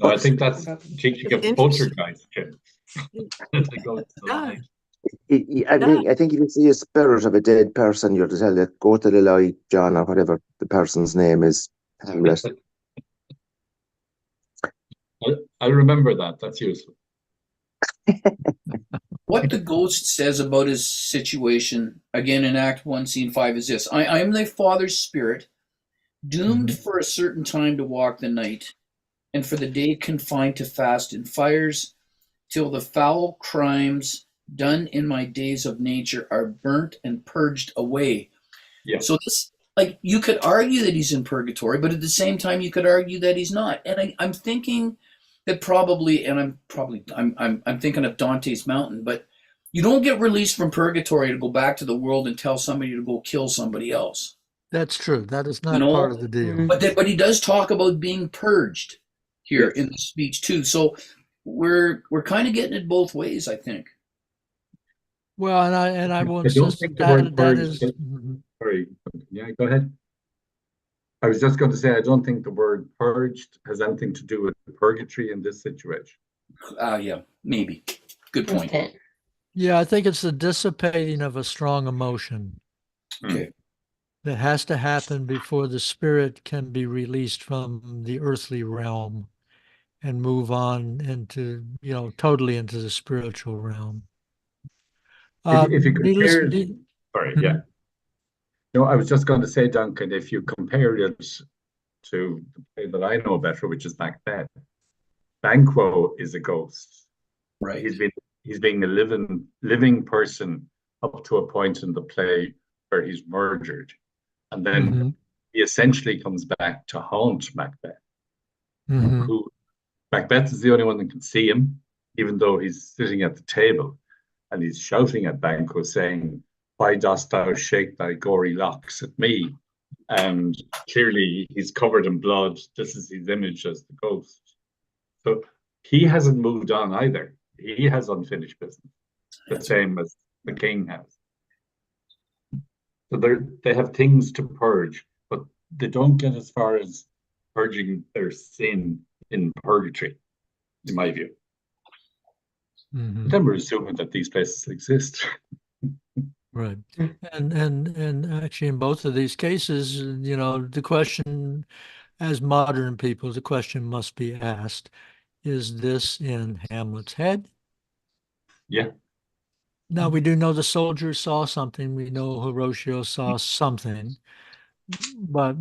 I think that's teaching of Interesting. poltergeist, Jim. To go to the light. I think if you see a spirit of a dead person, you're to tell it, go to the light, John, or whatever the person's name is, Hamlet. I'll remember that. That's useful. What the ghost says about his situation, again in Act 1, Scene 5, is this. I am thy father's spirit. doomed for a certain time to walk the night, and for the day confined to fast and fires, till the foul crimes done in my days of nature are burnt and purged away. Yeah. So this, like, you could argue that he's in purgatory, but at the same time, you could argue that he's not. And I'm thinking that probably, and I'm thinking of Dante's Mountain, but you don't get released from purgatory to go back to the world and tell somebody to go kill somebody else. That's true. That is You not know, part of the deal. but he does talk about being purged here Yes. in the speech too. So we're kind of getting it both ways, I think. Well, and I will I don't insist think the that word that purge. is. Sorry, yeah, go ahead. I was just going to say, I don't think the word purged has anything to do with purgatory in this situation. Yeah, maybe. Good point. Okay. Yeah, I think it's the dissipating of a strong emotion Okay. that has to happen before the spirit can be released from the earthly realm and move on into, totally into the spiritual realm. If you Needless, compare, sorry, yeah. No, I was just going to say, Duncan, if you compare it to the play that I know better, which is Macbeth, Banquo is a ghost. Right. He's being a living person up to a point in the play where he's murdered, and then he essentially comes back to haunt Macbeth. Who Macbeth is the only one that can see him, even though he's sitting at the table, and he's shouting at Banquo, saying, "Why dost thou shake thy gory locks at me?" And clearly he's covered in blood. This is his image as the ghost. So he hasn't moved on either. He has unfinished business, the same as the king has. So they have things to purge, but they don't get as far as purging their sin in purgatory, in my view. But then we're assuming that these places exist. Right. And actually in both of these cases, the question, as modern people, the question must be asked, is this in Hamlet's head? Yeah. Now we do know the soldiers saw something. We know Horatio saw something. But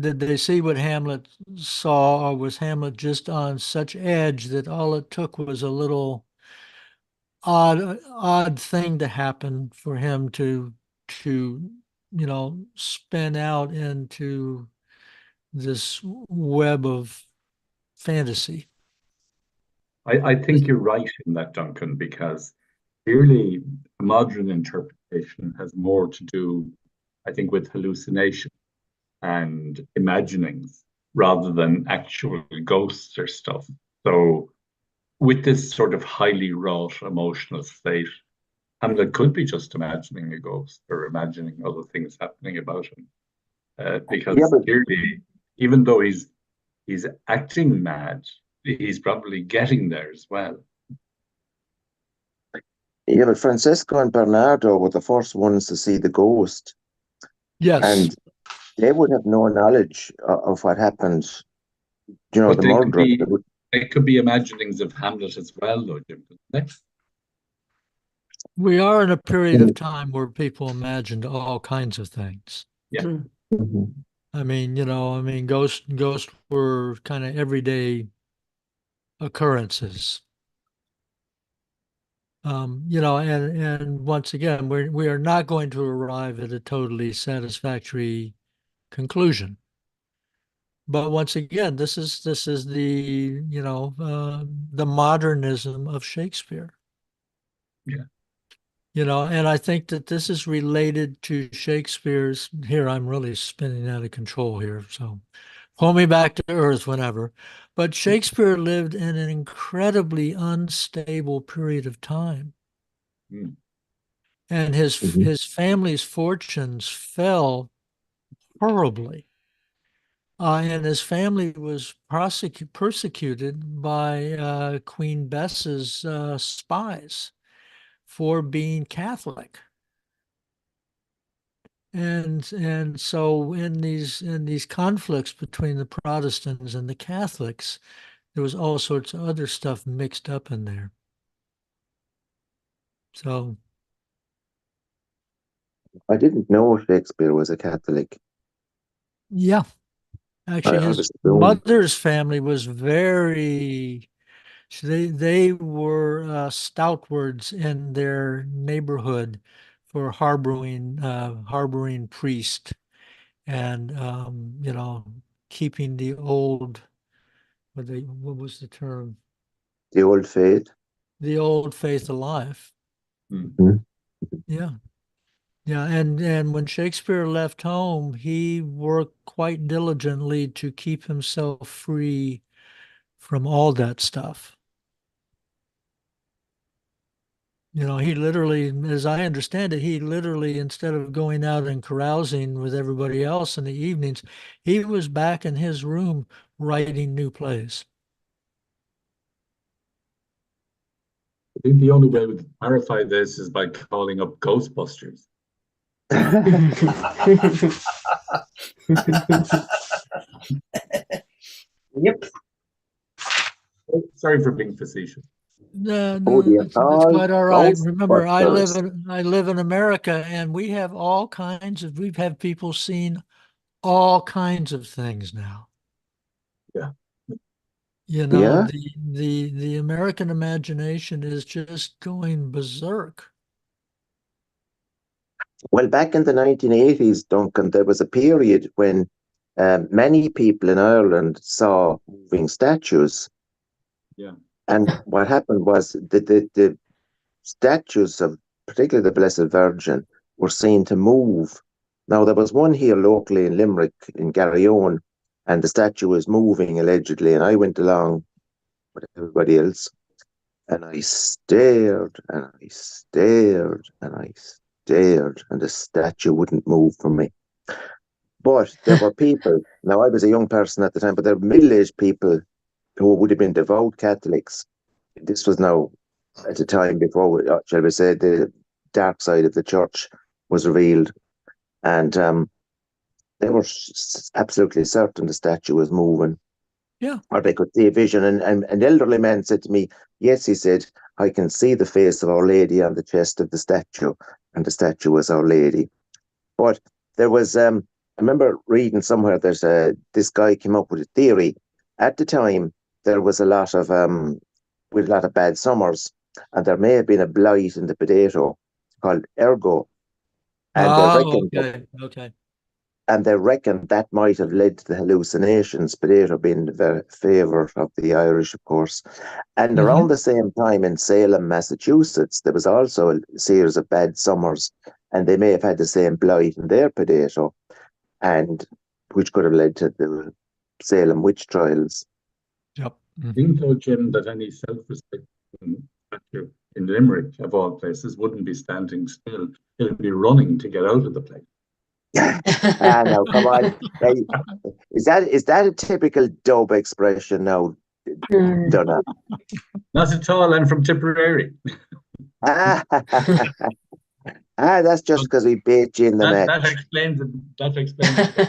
did they see what Hamlet saw, or was Hamlet just on such edge that all it took was a little odd thing to happen for him to spin out into this web of fantasy? I think you're right in that, Duncan, because clearly modern interpretation has more to do, I think, with hallucination and imaginings rather than actual ghosts or stuff. So with this sort of highly wrought emotional state, Hamlet could be just imagining a ghost or imagining other things happening about him. Because clearly, even though he's acting mad, he's probably getting there as well. Yeah, but Francesco and Bernardo were the first ones to see the ghost. Yes. And they would have no knowledge of what happened. But the murder. They could be imaginings of Hamlet as well, though, Jim. We are in a period of time where people imagined all kinds of things. Yeah. I mean, ghosts were kind of everyday occurrences. And once again, we are not going to arrive at a totally satisfactory conclusion. But once again, this is the the modernism of Shakespeare. Yeah. And I think that this is related to Shakespeare's. Here, I'm really spinning out of control here, so pull me back to earth whenever. But Shakespeare lived in an incredibly unstable period of time. And his family's fortunes fell horribly. And his family was persecuted by Queen Bess's spies for being Catholic. And so in these conflicts between the Protestants and the Catholics, there was all sorts of other stuff mixed up in there. So I didn't know Shakespeare was a Catholic. Yeah. Actually, I his was doing. mother's family was very, they were stoutwards in their neighborhood for harboring priest and keeping the old, what was the term? The old faith. The old faith alive. Mm. Yeah. Yeah, and when Shakespeare left home, he worked quite diligently to keep himself free from all that stuff. He literally, as I understand it, he literally, instead of going out and carousing with everybody else in the evenings, he was back in his room writing new plays. I think the only way we can clarify this is by calling up Ghostbusters. Yep. Sorry for being facetious. No, Oh, the that's quite all right. Remember, Ghostbusters. I live in America, and we have we've had people seen all kinds of things now. Yeah. Yeah. The American imagination is just going berserk. Well, back in the 1980s, Duncan, there was a period when many people in Ireland saw moving statues. Yeah. And what happened was the statues of particularly the Blessed Virgin were seen to move. Now, there was one here locally in Limerick, in Garryowen, and the statue was moving allegedly. And I went along with everybody else, and I stared, and I stared, and I stared, and the statue wouldn't move from me. But there were people, now I was a young person at the time, but there were middle-aged people who would have been devout Catholics. This was now at a time before, shall we say, the dark side of the church was revealed. And they were absolutely certain the statue was moving. Yeah. Or they could see a vision. And an elderly man said to me, yes, he said, I can see the face of Our Lady on the chest of the statue. And the statue was Our Lady. But there was, I remember reading somewhere that this guy came up with a theory. At the time, there was a lot of bad summers, and there may have been a blight in the potato called ergo. And they reckoned that might have led to the hallucinations, potato being the favourite of the Irish, of course. And around the same time in Salem, Massachusetts, there was also a series of bad summers, and they may have had the same blight in their potato, and which could have led to the Salem witch trials. Yep. Being told, Jim, that any self-respecting actor in Limerick, of all places, wouldn't be standing still. He'll be running to get out of the place. No, come on. Is that a typical dub expression now, Donna? Not at all. I'm from Tipperary. That's just because we beat you in the match. That explains it. That explains it.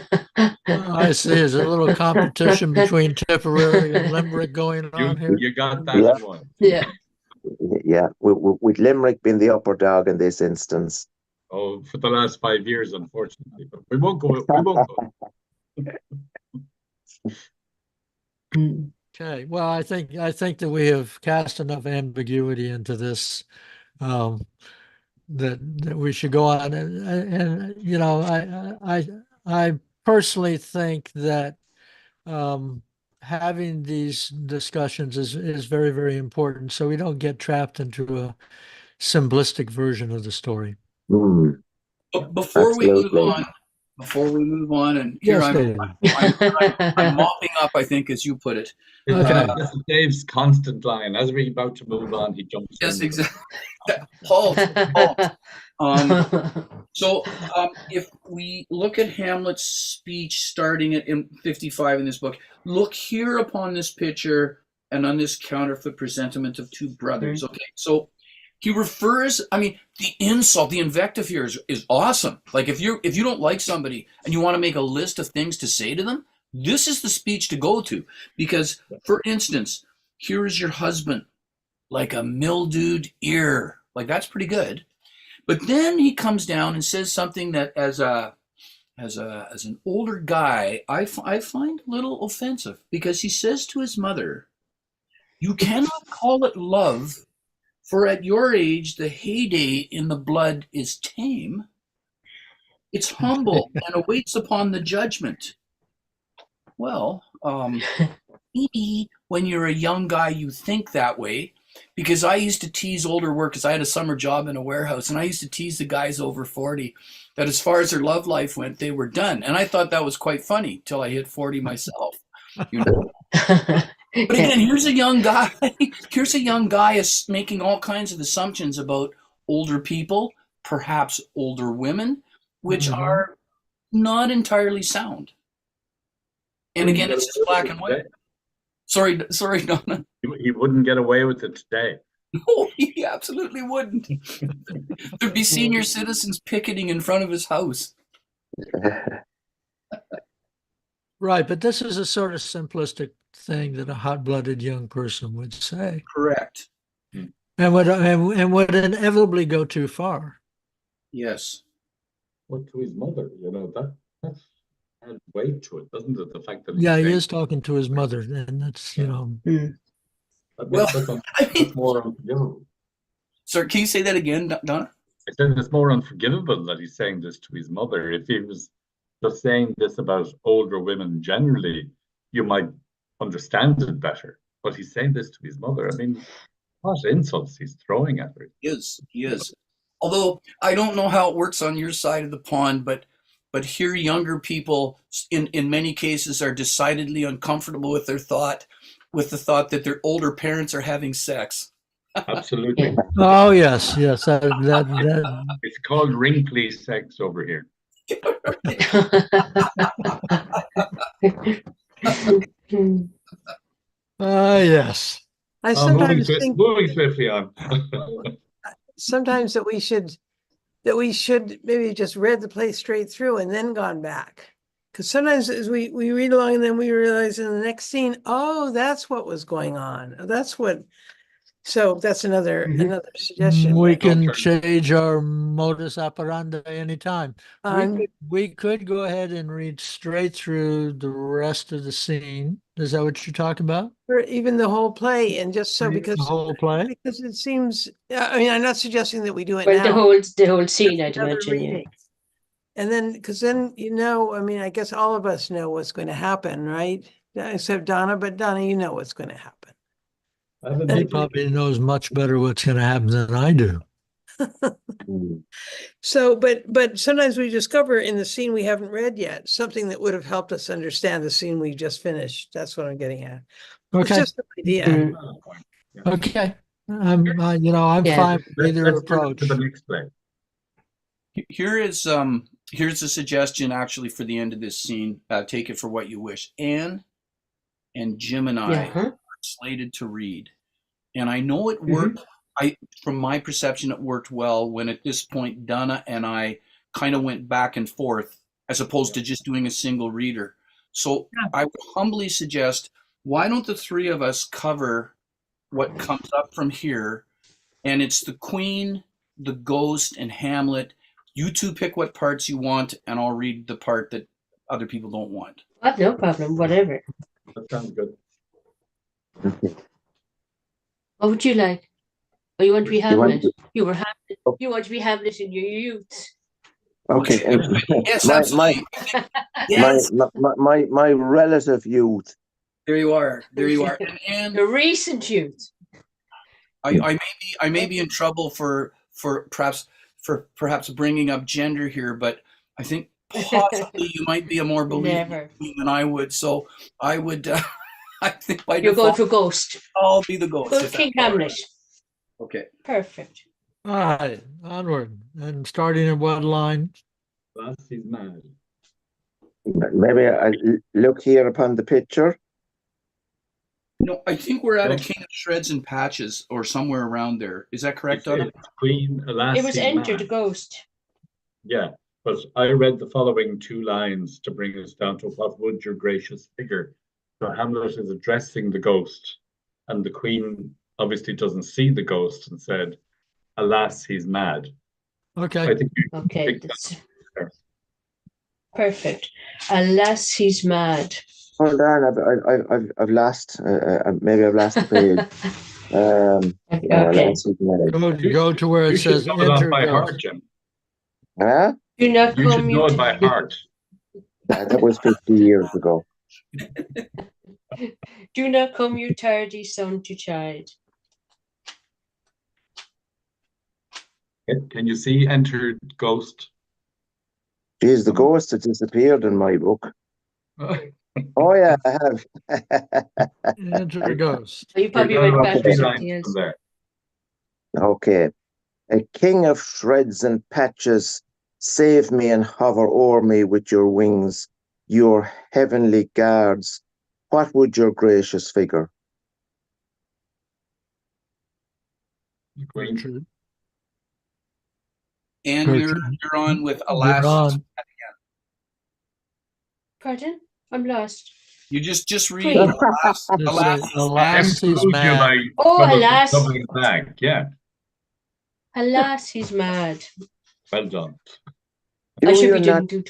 I see. There's a little competition between Tipperary and Limerick going on here. You got that one. Yeah. Yeah, with Limerick being the upper dog in this instance. Oh, for the last 5 years, unfortunately. But we won't go. We won't Mm. Okay. Well, I think that we have cast enough ambiguity into this that we should go on, and I personally think that having these discussions is very, very important, so we don't get trapped into a simplistic version of the story. Mm, But before we move absolutely. on, and here Yes, Dave. I'm mopping up, I think, as you put it. Okay. This is Dave's constant line. As we're about to move on, he jumps in. Yes, exactly. Halt. So if we look at Hamlet's speech starting at 55 in this book, look here upon this picture and on this counterfeit presentiment of two brothers. Okay, so he refers, I mean, the insult, the invective here is awesome. Like if you don't like somebody and you want to make a list of things to say to them, this is the speech to go to. Because, for instance, here is your husband, like a mildewed ear. Like, that's pretty good. But then he comes down and says something that, as as an older guy, I find a little offensive because he says to his mother, "You cannot call it love, for at your age the heyday in the blood is tame. It's humble and awaits upon the judgment." Well, maybe when you're a young guy, you think that way. Because I used to tease older workers. I had a summer job in a warehouse, and I used to tease the guys over 40 that as far as their love life went, they were done. And I thought that was quite funny till I hit 40 myself. You know? But again, here's a young guy. Here's a young guy making all kinds of assumptions about older people, perhaps older women, which are not entirely sound. And again, it's just black and white. Sorry, Donna. He wouldn't get away with it today. No, he absolutely wouldn't. There'd be senior citizens picketing in front of his house. Right, but this is a sort of simplistic thing that a hot-blooded young person would say, Correct. and would inevitably go too far. Yes. What to his mother, that's adds weight to it, doesn't it? The fact that He is talking to his mother, and that's that's more unforgivable. Sir, can you say that again, Donna? I said it's more unforgivable that he's saying this to his mother. If he was just saying this about older women generally, you might understand it better. But he's saying this to his mother. I mean, what insults he's throwing at her. He is. Although I don't know how it works on your side of the pond, but here younger people in many cases are decidedly uncomfortable with the thought that their older parents are having sex. Absolutely. Oh yes, that It's called wrinkly sex over here. yes. I sometimes think moving swiftly on. sometimes that we should maybe just read the play straight through and then gone back. Because sometimes as we read along and then we realize in the next scene, oh, that's what was going on. So that's another suggestion. We can change our modus operandi anytime. Um, We could go ahead and read straight through the rest of the scene. Is that what you're talking about? or even the whole play, and just so because The whole play? because it seems, I mean, I'm not suggesting that we do it Well, now. the whole scene, I'd Another imagine. Yeah. reading. And then, because then, I mean, I guess all of us know what's going to happen, right? Except Donna, but Donna, you know what's going to happen. He probably knows much better what's going to happen than I do. So, but sometimes we discover in the scene we haven't read yet, something that would have helped us understand the scene we just finished. That's what I'm getting at. It's Okay. just an idea. Okay. I'm Yeah. fine with either Let's approach. to the next play. Here's a suggestion actually for the end of this scene. Take it for what you wish. Anne and Jim and I are slated to read, and I know it worked. From my perception, it worked well when at this point Donna and I kind of went back and forth as opposed to just doing a single reader. So I would humbly suggest, why don't the three of us cover what comes up from here? And it's the Queen, the Ghost, and Hamlet. You two pick what parts you want, and I'll read the part that other people don't want. No problem, whatever. That sounds good. What would you like? Oh, you want to be Hamlet? You were Hamlet. Oh. You want to be Hamlet in your youth. Okay. Yes, my, absolutely. my, Yes. my relative youth. There you are. And The recent youth. I may be in trouble for perhaps bringing up gender here, but I think possibly you might be a more believing Never. queen than I would. So I would. I think by You're going default, for Ghost. I'll be the ghost. Go if King that's all Hamlet. right. Okay. Perfect. All right, onward. And starting at what line? Last he's mad. Maybe I look here upon the picture. No, I think we're at a King of Shreds and Patches or somewhere around there. Is that correct, Donna? Queen, alas, It was he's Enter mad. the Ghost. Yeah, but I read the following two lines to bring us down to what would your gracious figure. So Hamlet is addressing the ghost, and the Queen obviously doesn't see the ghost and said, alas, he's mad. Okay. I think you Okay. pick that That's, there. Perfect. Alas, he's mad. Hold on, I've lost. Maybe I've lost the page. No, Okay. alas, he's mad. Go to where You it should says know that enter by ghost. heart, Jim. Huh? Do not You should come know it by heart. That was 50 years ago. Do not come, you tardy son to chide. Can you see entered ghost? Geez, the ghost has disappeared in my book. Oh, yeah, I have. Enter ghost. You You're probably down went about back to 3 something lines from else. there. Okay. A king of shreds and patches, save me and hover o'er me with your wings, your heavenly guards. What would your gracious figure? The Queen. Gertrude. And Gertrude. you're on with You're alas. on. Pardon? I'm lost. You just read Queen. alas, Just alas, say, he's alas, he's Ambrosia mad. Oh, alas. Double his bag. Yeah, Alas, he's mad. well done. I Do should you be not doing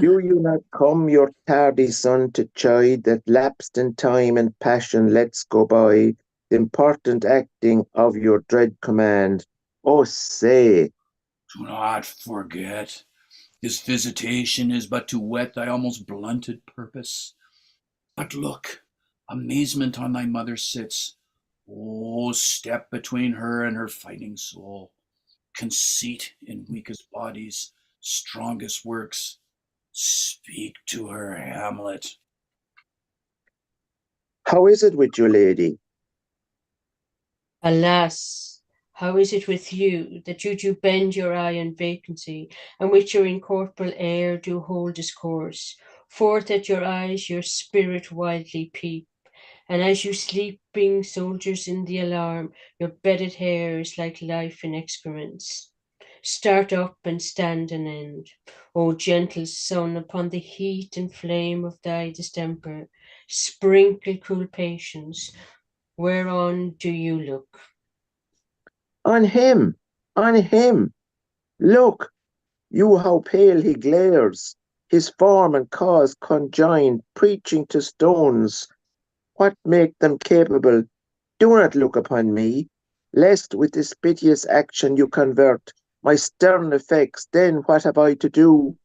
Do you not come, your tardy son, to chide that lapsed in time and passion lets go by the important acting of your dread command? Oh, say, do not forget. His visitation is but to whet thy almost blunted purpose. But look, amazement on thy mother sits. Oh, step between her and her fighting soul. Conceit in weakest bodies, strongest works. Speak to her, Hamlet. how is it with you, lady? Alas, how is it with you that you do bend your eye in vacancy, and with your incorporeal air do hold discourse? Forth at your eyes your spirit wildly peep, and as you sleeping soldiers in the alarm, your bedded hair is like life in excrements. Start up and stand an end, O gentle sun, upon the heat and flame of thy distemper. Sprinkle cool patience, whereon do you look? On him, on him. Look, you how pale he glares, his form and cause conjoined, preaching to stones. What make them capable? Do not look upon me, lest with this piteous action you convert my stern effects. Then what have I to do?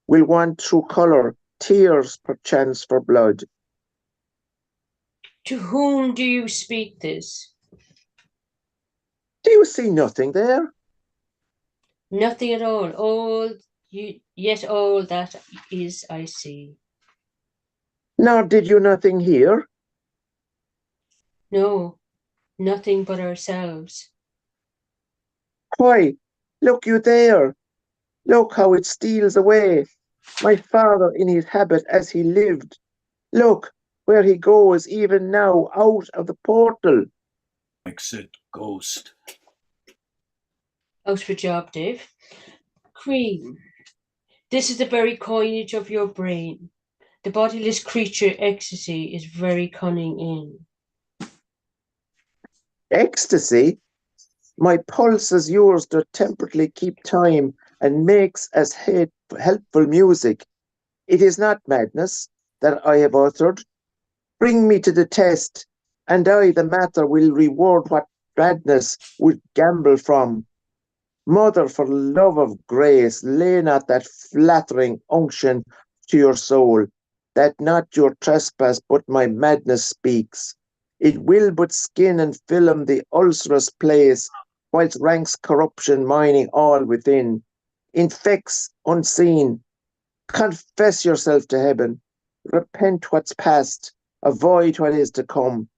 Will want true colour, tears perchance for blood. To whom do you speak this? Do you see nothing there? Nothing at all. Yet all that is I see. Nor did you nothing hear? No, nothing but ourselves. Why, look you there. Look how it steals away. My father in his habit as he lived. Look where he goes even now out of the portal. Exit ghost. Out for job, Dave. Queen, this is the very coinage of your brain. The bodiless creature ecstasy is very cunning in. Ecstasy? My pulse as yours doth temperately keep time and makes as helpful music. It is not madness that I have uttered. Bring me to the test, and I the matter will reward what madness would gamble from. Mother, for love of grace, lay not that flattering unction to your soul, that not your trespass but my madness speaks. It will but skin and film the ulcerous place, whilst ranks corruption mining all within. Infects unseen. Confess yourself to heaven. Repent what's past. Avoid what is to come.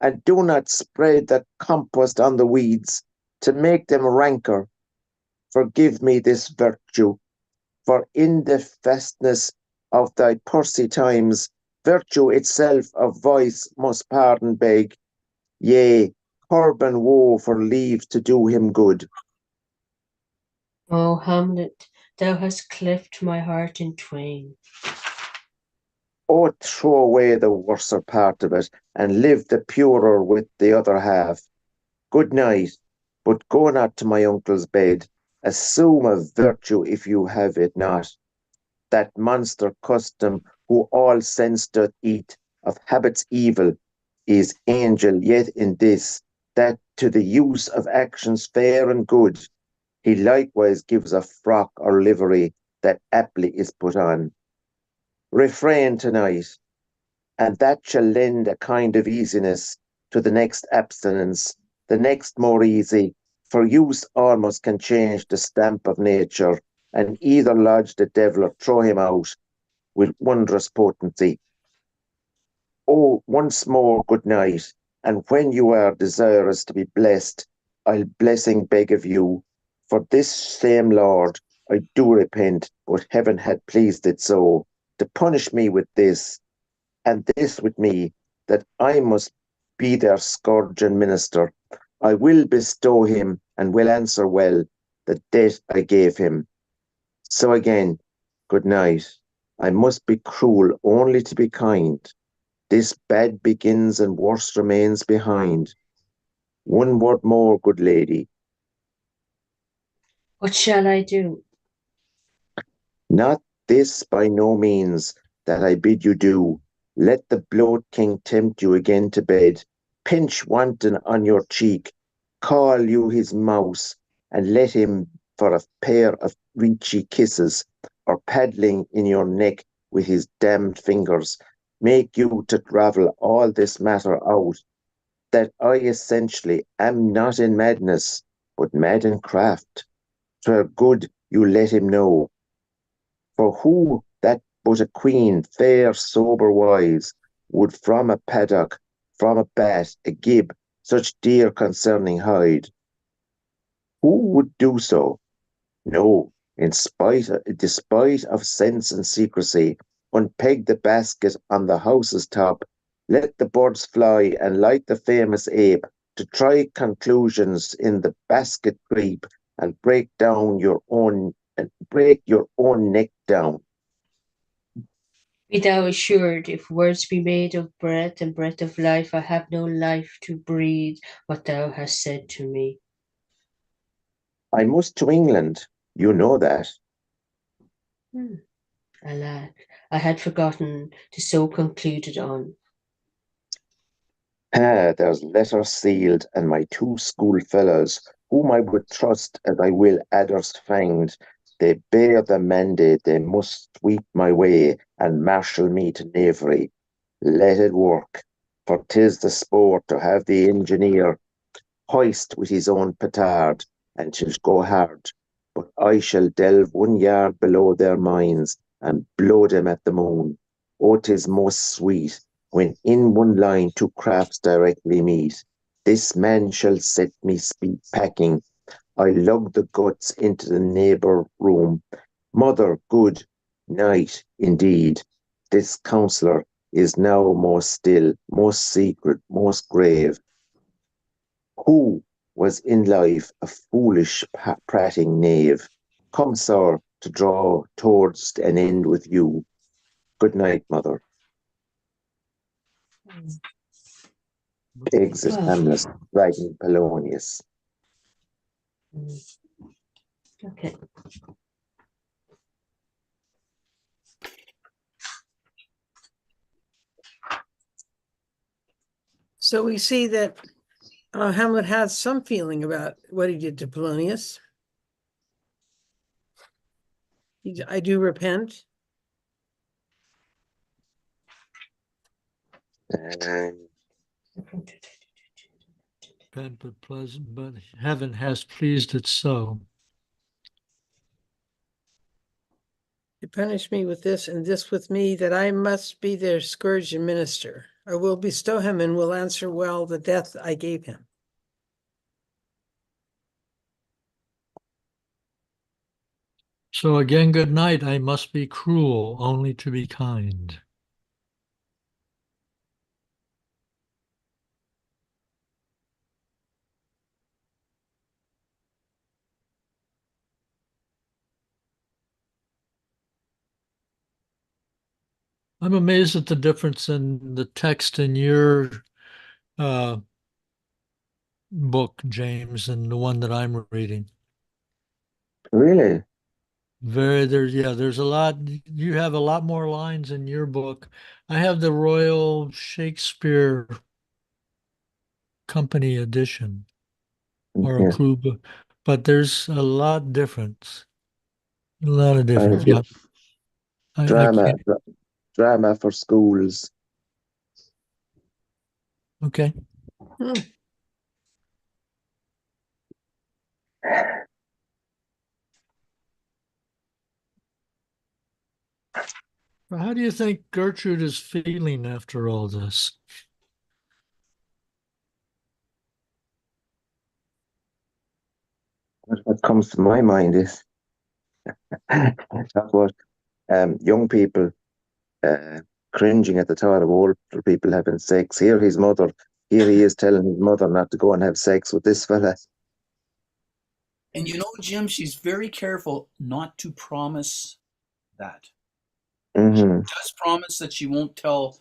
And do not spread that compost on the weeds to make them rancor. Forgive me this virtue, for in the fastness of thy pursy times, virtue itself of voice must pardon beg. Yea, curb and woe for leave to do him good. Oh, Hamlet, thou hast cleft my heart in twain. Oh, throw away the worser part of it, and live the purer with the other half. Good night, but go not to my uncle's bed, Assume a virtue if you have it not. That monster custom who all sense doth eat, of habits evil, is angel yet in this, that to the use of actions fair and good, he likewise gives a frock or livery that aptly is put on. Refrain tonight, and that shall lend a kind of easiness to the next abstinence, the next more easy, for use almost can change the stamp of nature, and either lodge the devil or throw him out with wondrous potency. Oh, once more good night, and when you are desirous to be blessed, I'll blessing beg of you, for this same Lord I do repent, but heaven had pleased it so, to punish me with this, and this with me, that I must be their scourge and minister. I will bestow him, and will answer well, the debt I gave him. So again, good night. I must be cruel only to be kind. This bad begins and worse remains behind. One word more, good lady. What shall I do? Not this by no means that I bid you do. Let the bloat king tempt you again to bed, pinch wanton on your cheek, call you his mouse, and let him for a pair of reechy kisses, or paddling in your neck with his damned fingers, make you to ravel all this matter out, that I essentially am not in madness, but mad in craft. 'Twere good you let him know. For who that but a queen, fair, sober, wise, would from a paddock, from a bat, a gib, such dear concerning hide? Who would do so? No, despite of sense and secrecy, unpeg the basket on the house's top, let the birds fly, and like the famous ape, to try conclusions in the basket creep, and break your own neck down. Be thou assured, if words be made of breath and breath of life, I have no life to breathe what thou hast said to me. I must to England, you know that. Alack, I had forgotten to so concluded on. There's letters sealed, and my two schoolfellows, whom I would trust as I will adders fanged, they bear the mandate, they must sweep my way, and marshal me to knavery. Let it work, for 'tis the sport to have the engineer hoist with his own petard, and 'twill go hard. But I shall delve 1 yard below their mines, and blow them at the moon. Oh, 'tis most sweet, when in one line two crafts directly meet. This man shall set me packing. I lug the guts into the neighbour room. Mother, good night, indeed. This counsellor is now most still, most secret, most grave. Who was in life a foolish prating knave? Come, sir, to draw towards an end with you. Good night, mother. Exit Hamlet, writing Polonius. Okay. So we see that Hamlet has some feeling about what he did to Polonius. I do repent. Bad but pleasant, but heaven has pleased it so. You punish me with this and this with me, that I must be their scourge and minister. I will bestow him and will answer well the death I gave him. So again, good night. I must be cruel only to be kind. I'm amazed at the difference in the text in your book, James, and the one that I'm reading. Really? There's a lot. You have a lot more lines in your book. I have the Royal Shakespeare Company edition or a Yeah. clue book, but there's a lot difference. A lot of I difference. get Yeah. I drama, can't. drama for schools. Okay. Hmm. Well, how do you think Gertrude is feeling after all this? What comes to my mind is that's what young people uh, cringing at the thought of older people having sex. Here he is telling his mother not to go and have sex with this fella. And you know, Jim, she's very careful not to promise that. She Hmm. does promise that she won't tell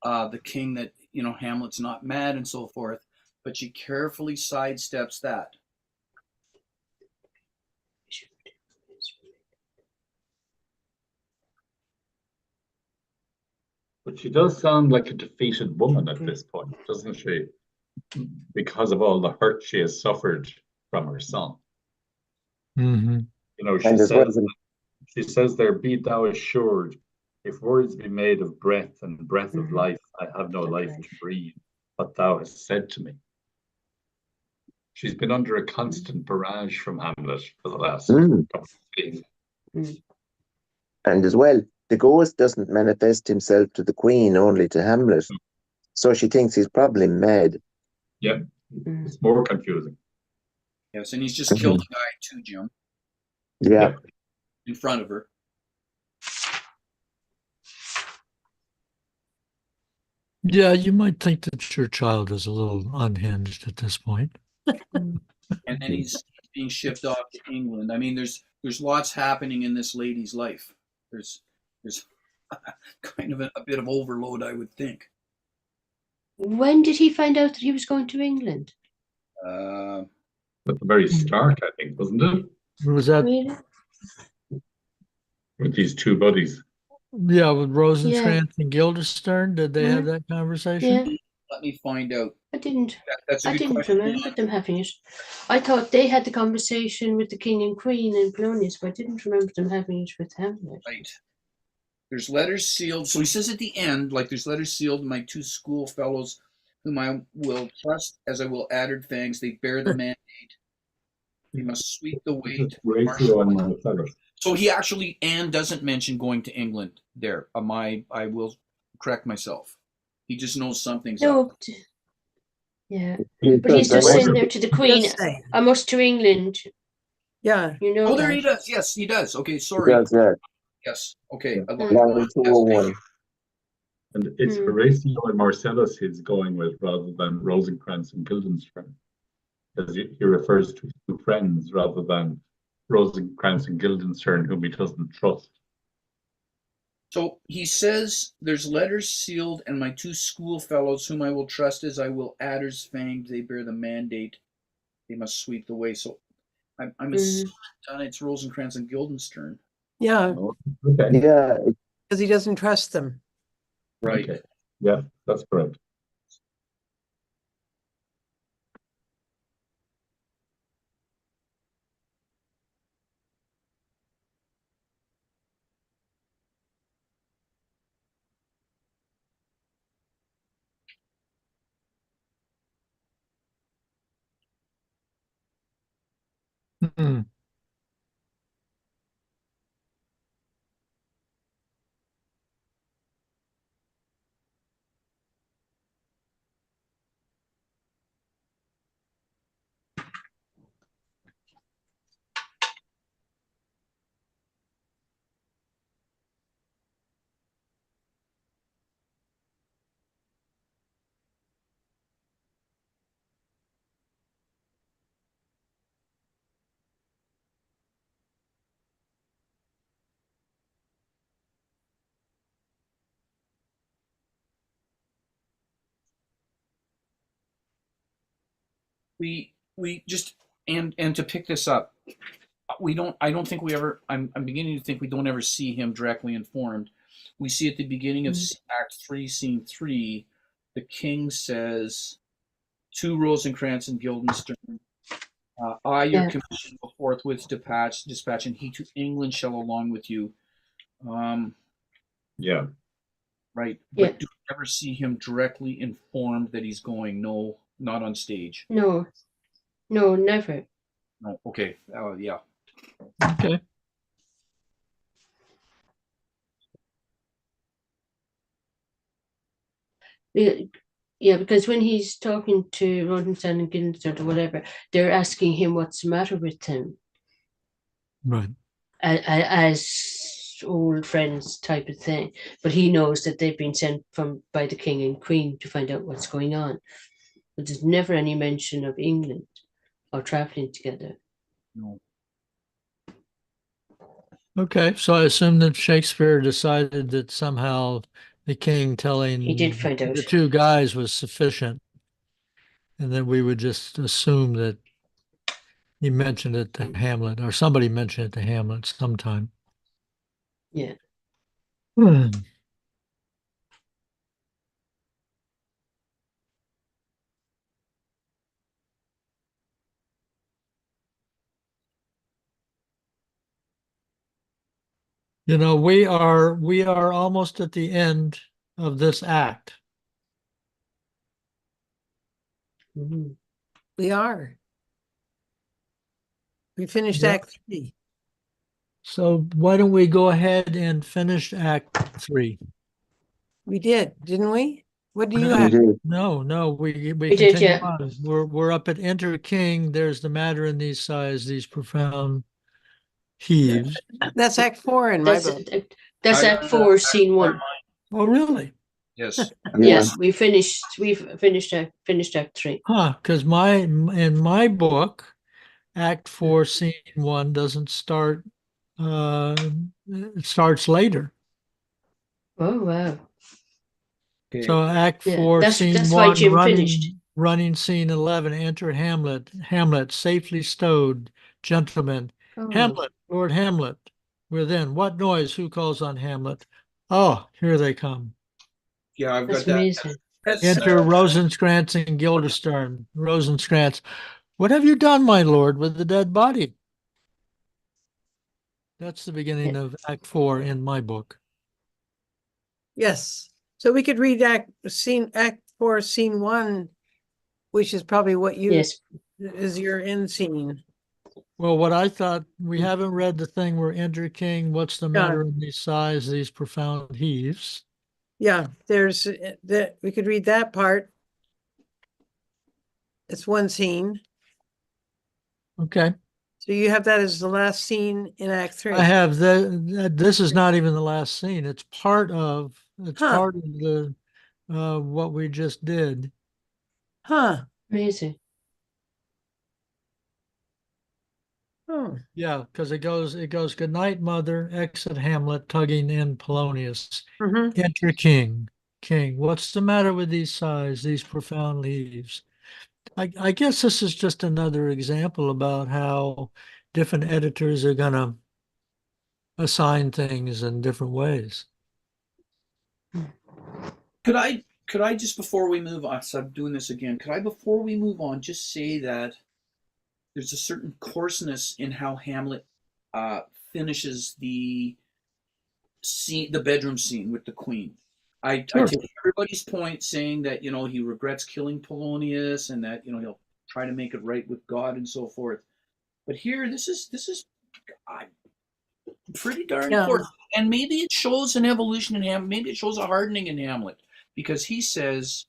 the king that, you know, Hamlet's not mad and so forth, but she carefully sidesteps that. But she does sound like a defeated woman at this point, doesn't she? Because of all the hurt she has suffered from her son. Hmm. You know, And as well, she says there, be thou assured, if words be made of breath and breath of life, I have no life to breathe, what thou hast said to me. She's been under a constant barrage from Hamlet for the last mm, couple of days. and as well, the ghost doesn't manifest himself to the queen, only to Hamlet. So she thinks he's probably mad. Yeah, it's more confusing. Yes, and he's just killed Mhm. a guy too, Jim, Yeah. Yeah. in front of her. Yeah, you might think that your child is a little unhinged at this point. And then he's being shipped off to England. I mean, there's lots happening in this lady's life. There's kind of a bit of overload, I would think. When did he find out that he was going to England? Uh, At the very start, I think, wasn't it? Was that, Really? With these two buddies. yeah, with Yeah. Rosencrantz and Guildenstern? Did they have that conversation? Yeah. let me find out. I didn't. That's a I good didn't question. remember them having it. I thought they had the conversation with the king and queen in Polonius, but I didn't remember them having it with Hamlet. Right. There's letters sealed. So he says at the end, like, there's letters sealed to my two schoolfellows, whom I will trust as I will added things. They bear the mandate. They must sweep the weight. Horatio and Marcellus. So he actually, Anne doesn't mention going to England there. I will correct myself. He just knows something's up. No. Yeah. He But he's says just that saying there to the queen, Does say. I must to England. Yeah. You know Oh, there that. he does. Yes, he does. Okay, he sorry. does, yeah. Yes. Okay. Yeah. Line 201. And it's Horatio and Marcellus he's going with rather than Rosencrantz and Guildenstern. Because he refers to his two friends rather than Rosencrantz and Guildenstern, whom he doesn't trust. So he says there's letters sealed, and my two schoolfellows, whom I will trust as I will adders fanged, they bear the mandate. They must sweep the way. So I'm assuming it's Rosencrantz and Guildenstern. Yeah. Oh, okay. Yeah, Because he doesn't trust them. Right. Okay. Yeah, that's correct. Mm. We just and to pick this up, I don't think we ever, I'm beginning to think we don't ever see him directly informed. We see at the beginning of Act 3, Scene 3, the king says to Rosencrantz and Guildenstern, I, your Yeah. commission, will forthwith dispatch, and he to England shall along with you. Yeah. Right. Yeah. But do we ever see him directly informed that he's going? No, not on stage. No, no, never. No. Okay. Yeah. Okay. Yeah, because when he's talking to Rodenstein and Guildenstern or whatever, they're asking him what's the matter with him, Right. as old friends type of thing. But he knows that they've been sent by the king and queen to find out what's going on. But there's never any mention of England or traveling together. No. Okay. So I assume that Shakespeare decided that somehow the king telling He did find out. the two guys was sufficient. And then we would just assume that he mentioned it to Hamlet, or somebody mentioned it to Hamlet sometime. Yeah. You know, we are almost at the end of this act. Mhm. We are. We finished Yep. Act 3. So why don't we go ahead and finish Act 3? We did, didn't we? What do you No. We have? did. No, we We did, continue yeah. on. We're up at Enter King. There's the matter in these sighs, these profound heaves. That's Act 4 in my That's book. that's I Act got 4, Scene 1. Oh, really? Yes. Yeah. Yes, we've finished Act 3. Huh? Because in my book, Act 4, Scene 1 doesn't start. It starts later. Oh wow. Okay. So Act Yeah, 4, Scene that's why 1, Jim finished. running Scene 11. Enter Hamlet. Hamlet safely stowed. Gentlemen. Oh, Hamlet, Lord Hamlet. Within. What noise? Who calls on Hamlet? Oh, here they come. Yeah, I've that's got that. amazing. That's Enter Rosencrantz and Guildenstern. Rosencrantz. What have you done, my lord, with the dead body? That's the beginning Yeah. of Act 4 in my book. yes. So we could read Act 4, Scene 1, which is probably what Yes. is your end scene. Well, what I thought, we haven't read the thing where Enter King, what's the matter in these sighs, these profound heaves? Yeah, there's that we could read that part. It's one scene. Okay. So you have that as the last scene in Act 3. I have this is not even the last scene. It's part of part of the what we just did. Huh. Amazing. Oh. Yeah, because it goes, good night, mother, exit Hamlet, tugging in Polonius. Mm-hmm. Enter King. King, what's the matter with these sighs, these profound leaves? I guess this is just another example about how different editors are gonna assign things in different ways. Could I just before we move on, so I'm doing this again, could I before we move on just say that there's a certain coarseness in how Hamlet finishes the scene, the bedroom scene with the queen. I Sure. take everybody's point saying that he regrets killing Polonius and that he'll try to make it right with God and so forth. But here, this is pretty darn coarse, and maybe it shows an evolution in Hamlet. Maybe it shows a hardening in Hamlet because he says,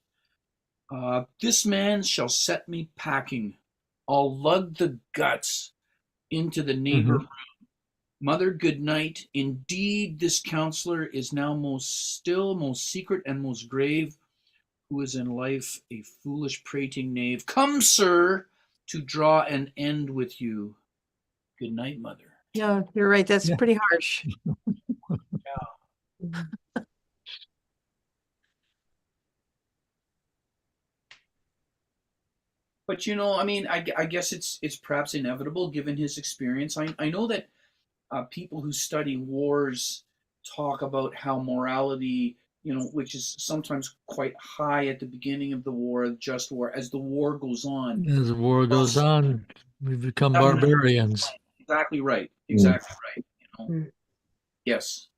"This man shall set me packing. I'll lug the guts into the neighbor room. Mother, good night. Indeed, this counselor is now most secret, and most grave, who is in life a foolish prating knave. Come, sir, to draw an end with you. Good night, mother." Yeah, you're right. That's Yeah. pretty harsh. But you know, I mean, I guess it's perhaps inevitable given his experience. I know that people who study wars talk about how morality, you know, which is sometimes quite high at the beginning of the war, just war, as the war goes on. As the war goes on, we become Doesn't- barbarians. Exactly right. Mm. Exactly right. You know, Mm. yes.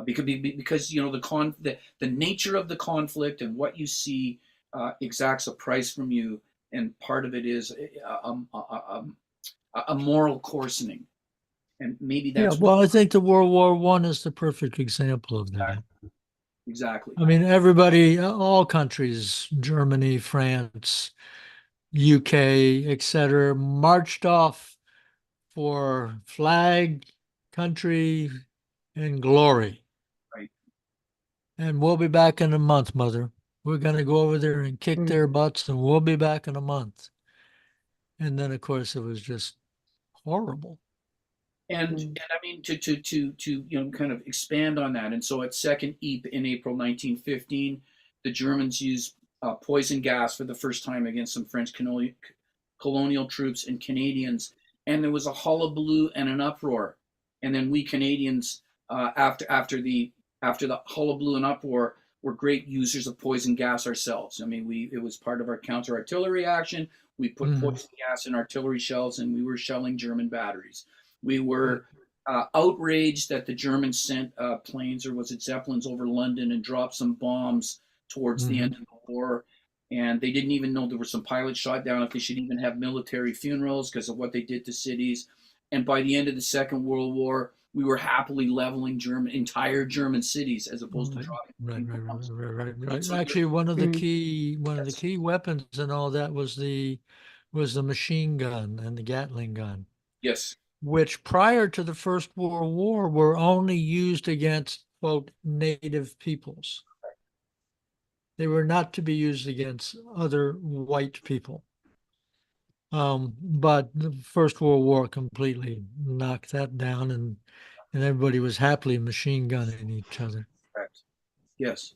Because you know the nature of the conflict and what you see exacts a price from you, and part of it is a moral coarsening, and maybe Yeah, that's well, I think the World War One is the perfect example of that. exactly. I mean, everybody, all countries, Germany, France, UK, etc., marched off for flag, country, and glory. Right. And we'll be back in a month, Mother. We're going to go over there and kick Mm. their butts, and we'll be back in a month. And then, of course, it was just horrible. And Mm. and I mean to you know kind of expand on that. And so at Second Ypres in April 1915, the Germans used poison gas for the first time against some French colonial troops and Canadians, and there was a hullabaloo and an uproar. And then we Canadians, after the hullabaloo and uproar, were great users of poison gas ourselves. I mean, it was part of our counter artillery action. We put Mhm. poison gas in artillery shells, and we were shelling German batteries. We were outraged that the Germans sent planes, or was it Zeppelins, over London and dropped some bombs towards the end of the war. And they didn't even know there were some pilots shot down if they should even have military funerals because of what they did to cities. And by the end of the Second World War, we were happily leveling entire German cities as opposed to dropping bombs. Right. So Actually, one of the Mm. key weapons and all that was the machine gun and the Gatling gun, yes, which prior to the First World War were only used against, quote, native peoples. They were not to be used against other white people. But the First World War completely knocked that down, and everybody was happily machine gunning each other. correct. Yes.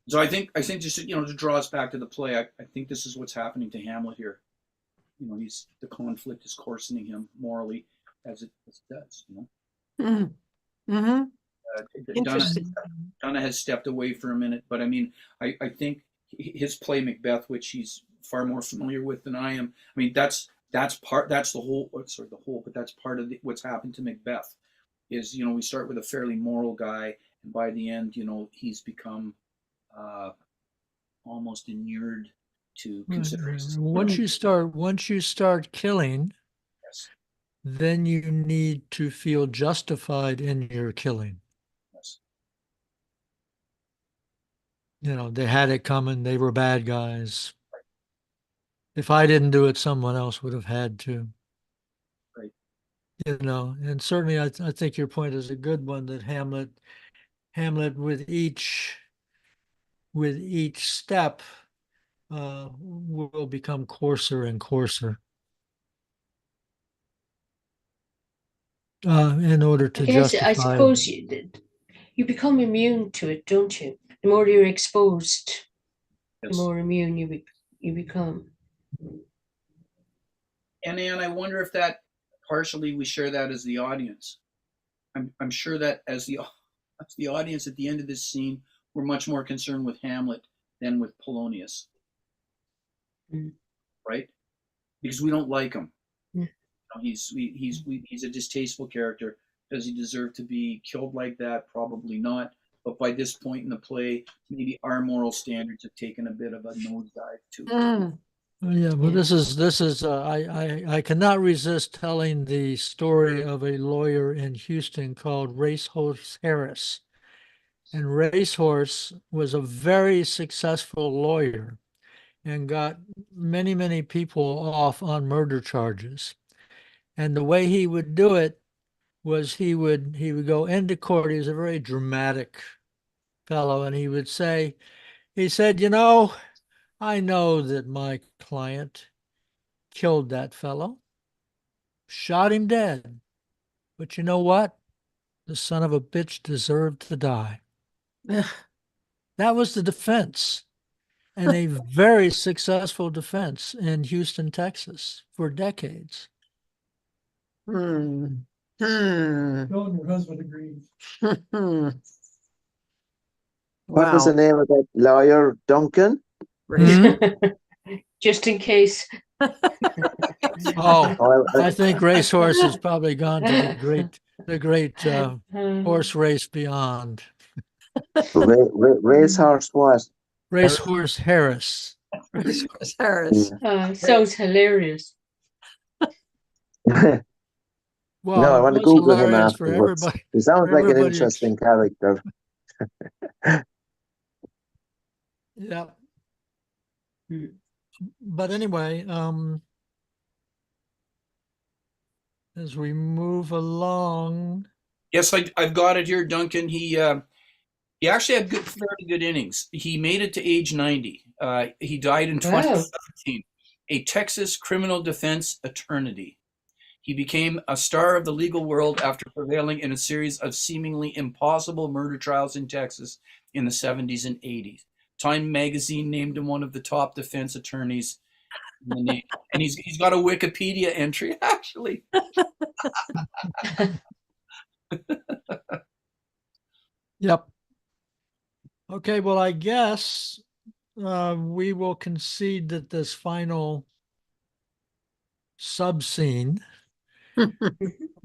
So I think just you know to draw us back to the play, I think this is what's happening to Hamlet here. You know, the conflict is coarsening him morally as it does. You know, Mm. Hmm. Donna Interesting. Donna has stepped away for a minute, but I mean, I think his play Macbeth, which he's far more familiar with than I am. I mean, that's the whole, sorry, the whole, but that's part of what's happened to Macbeth. Is you know we start with a fairly moral guy, and by the end, you know, he's become uh, almost inured to considering Once you start killing, yes, then you need to feel justified in your killing. yes, You know, they had it coming. They were bad guys. If I didn't do it, someone else would have had to. right, You know, and certainly I think your point is a good one that Hamlet with each step will become coarser and coarser in order I to guess I justify. suppose you become immune to it, don't you? The more you're exposed, the yes. more immune you become. And I wonder if that partially we share that as the audience. I'm sure that as the audience at the end of this scene, we're much more concerned with Hamlet than with Polonius, Mm. right? Because we don't like him. Mm. You know, he's a distasteful character. Does he deserve to be killed like that? Probably not. But by this point in the play, maybe our moral standards have taken a bit of a nosedive too. Mm. Yeah, well, Yeah. this is I cannot resist telling the story of a lawyer in Houston called Racehorse Harris. And Racehorse was a very successful lawyer and got many people off on murder charges. And the way he would do it was he would go into court. He was a very dramatic fellow, and he said, you know, I know that my client killed that fellow, shot him dead. But you know what? The son of a bitch deserved to die. Ugh. That was the defense. and a very successful defense in Houston, Texas for decades. Hmm. Hmm. Your husband agrees. Hmm. What was the Wow. name of that lawyer, Duncan? Just in case. Oh, Oh, I think racehorse has probably gone to the great horse race beyond. Racehorse what? Racehorse Harris. Racehorse Harris. Sounds hilarious. No, I Well, want it to was Google him hilarious for afterwards. everybody. He sounds like an Everybody, interesting character. yeah. Hmm. But anyway, as we move along, Yes, I've got it here, Duncan. He actually had fairly good innings. He made it to age 90. He died in Wow. 2017. A Texas criminal defense attorney. He became a star of the legal world after prevailing in a series of seemingly impossible murder trials in Texas in the 70s and 80s. Time magazine named him one of the top defense attorneys in the nation. And he's got a Wikipedia entry, actually. yep. Okay, well, I guess we will concede that this final sub-scene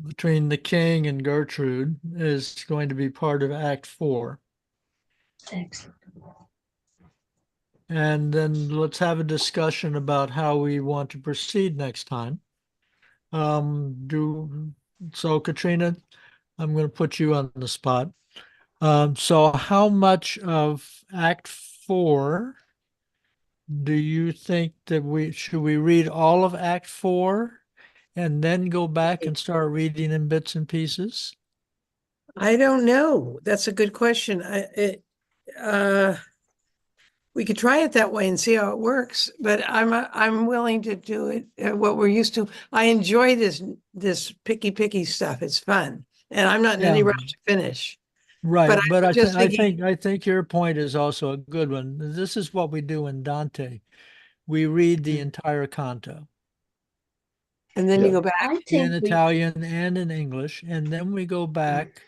between the king and Gertrude is going to be part of Act 4. Excellent. And then let's have a discussion about how we want to proceed next time. So Katrina, I'm going to put you on the spot. So how much of Act 4 do you think that should we read all of Act 4 and then go back and start reading in bits and pieces? I don't know. That's a good question. We could try it that way and see how it works, but I'm willing to do it what we're used to. I enjoy this picky stuff. It's fun, and I'm not in any Yeah. rush to finish. Right, but I'm just I thinking- think your point is also a good one. This is what we do in Dante. We read the entire canto And then you Yeah. go back. I in think we Italian and in English, and then we go back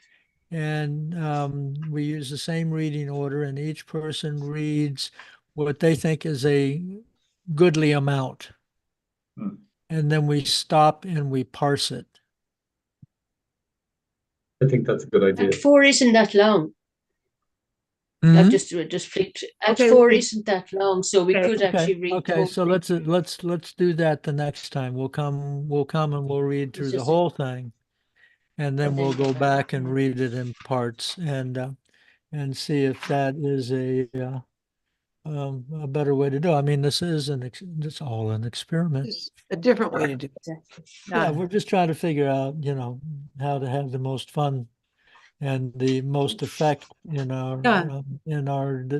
and we use the same reading order, and each person reads what they think is a goodly amount. Hmm. And then we stop and we parse it. I think that's a good idea. Act 4 isn't that long. Mhm. I've just flipped. Act Okay, 4 well- isn't that long, so we Okay, could actually read the Okay, whole so thing. let's do that the next time. We'll come and we'll read through the just- whole thing, and then And we'll then go go back back, and yeah. read it in parts and see if that is a better way to do it. I mean, it's all an experiment. It's a different way to do it. Exactly. Yeah, we're just trying to figure out, how to have the most fun and the most effect in our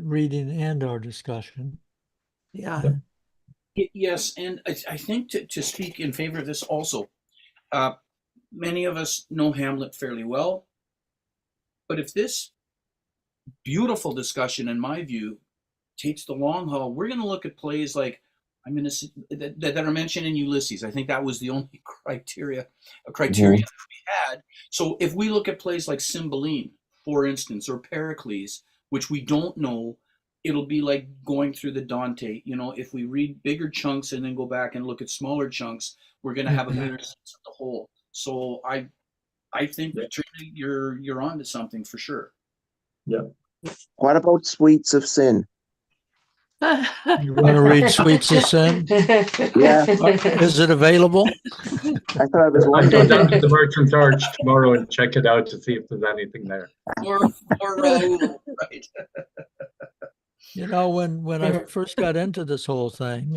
reading and our discussion. Yeah. Yes, and I think to speak in favor of this also, many of us know Hamlet fairly well, but if this beautiful discussion, in my view, takes the long haul, we're going to look at plays like that are mentioned in Ulysses. I think that was the only criteria that we had. So if we look at plays like Cymbeline, for instance, or Pericles, which we don't know, it'll be like going through the Dante. If we read bigger chunks and then go back and look at smaller chunks, we're going to have a better sense of the whole. So I think, Katrina, you're onto something for sure. Yeah. What about Sweets of Sin? You want to read Sweets of Sin? Yeah, Is it available? I thought I was I'll go wondering. down to the Merchant's Arch tomorrow and check it out to see if there's anything there. Or Raoul, right? When I first got into this whole thing,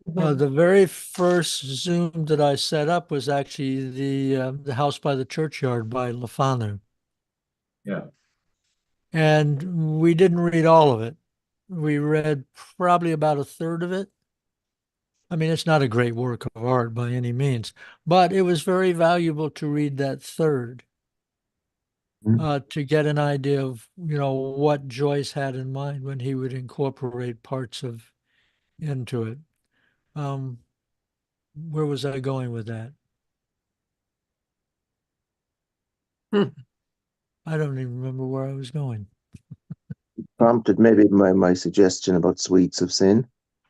the very first Zoom that I set up was actually the House by the Churchyard by Lefanu. Yeah. And we didn't read all of it. We read probably about a third of it. I mean, it's not a great work of art by any means, but it was very valuable to read that third. to get an idea of, what Joyce had in mind when he would incorporate parts of into it. Where was I going with that? I don't even remember where I was going. Prompted maybe my suggestion about sweets of sin.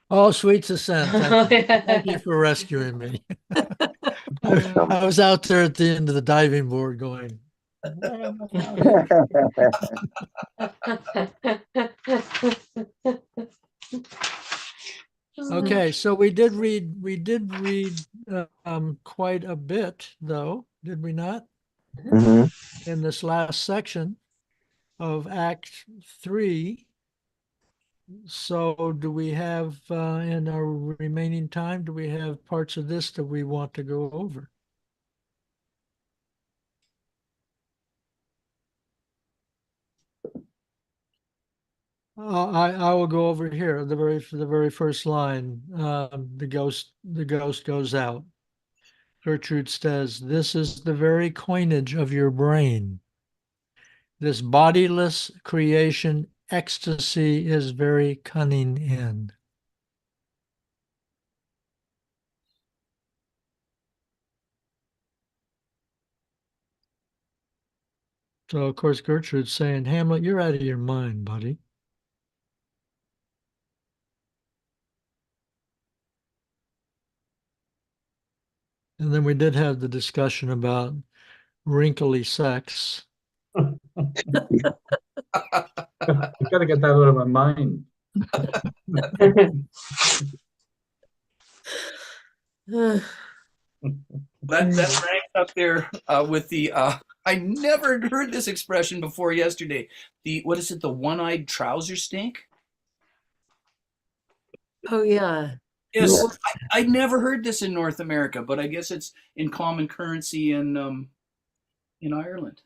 Oh, sweet ascent. Thank you for rescuing me. I was out there at the end of the diving board going, what am I Okay, so we did read quite a bit, though, did we not? Mhm. In this last section of Act 3. So do we have, in our remaining time, do we have parts of this that we want to go over? I will go over here, the very first line. The ghost goes out. Gertrude says, "This is the very coinage of your brain. This bodiless creation ecstasy is very cunning in." So of course Gertrude's saying, "Hamlet, you're out of your mind, buddy." And then we did have the discussion about wrinkly sex. I've got to get that out of my mind. That ranks up there with the. I never heard this expression before yesterday. What is it? The one-eyed trouser stink. Oh, yeah. Yes, Yeah. I never heard this in North America, but I guess it's in common currency in Ireland.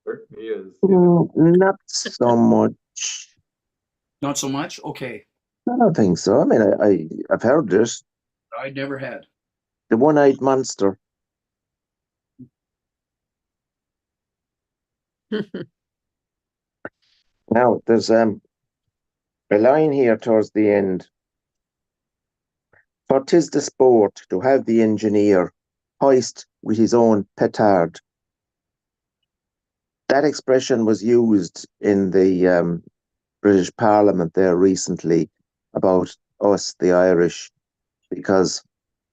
Certainly is. Not so much. Not so much. Okay, I don't think so. I mean, I've heard this. I never had. The one-eyed monster. Now, there's a line here towards the end. For 'tis the sport to have the engineer hoist with his own petard. That expression was used in the British Parliament there recently about us, the Irish, because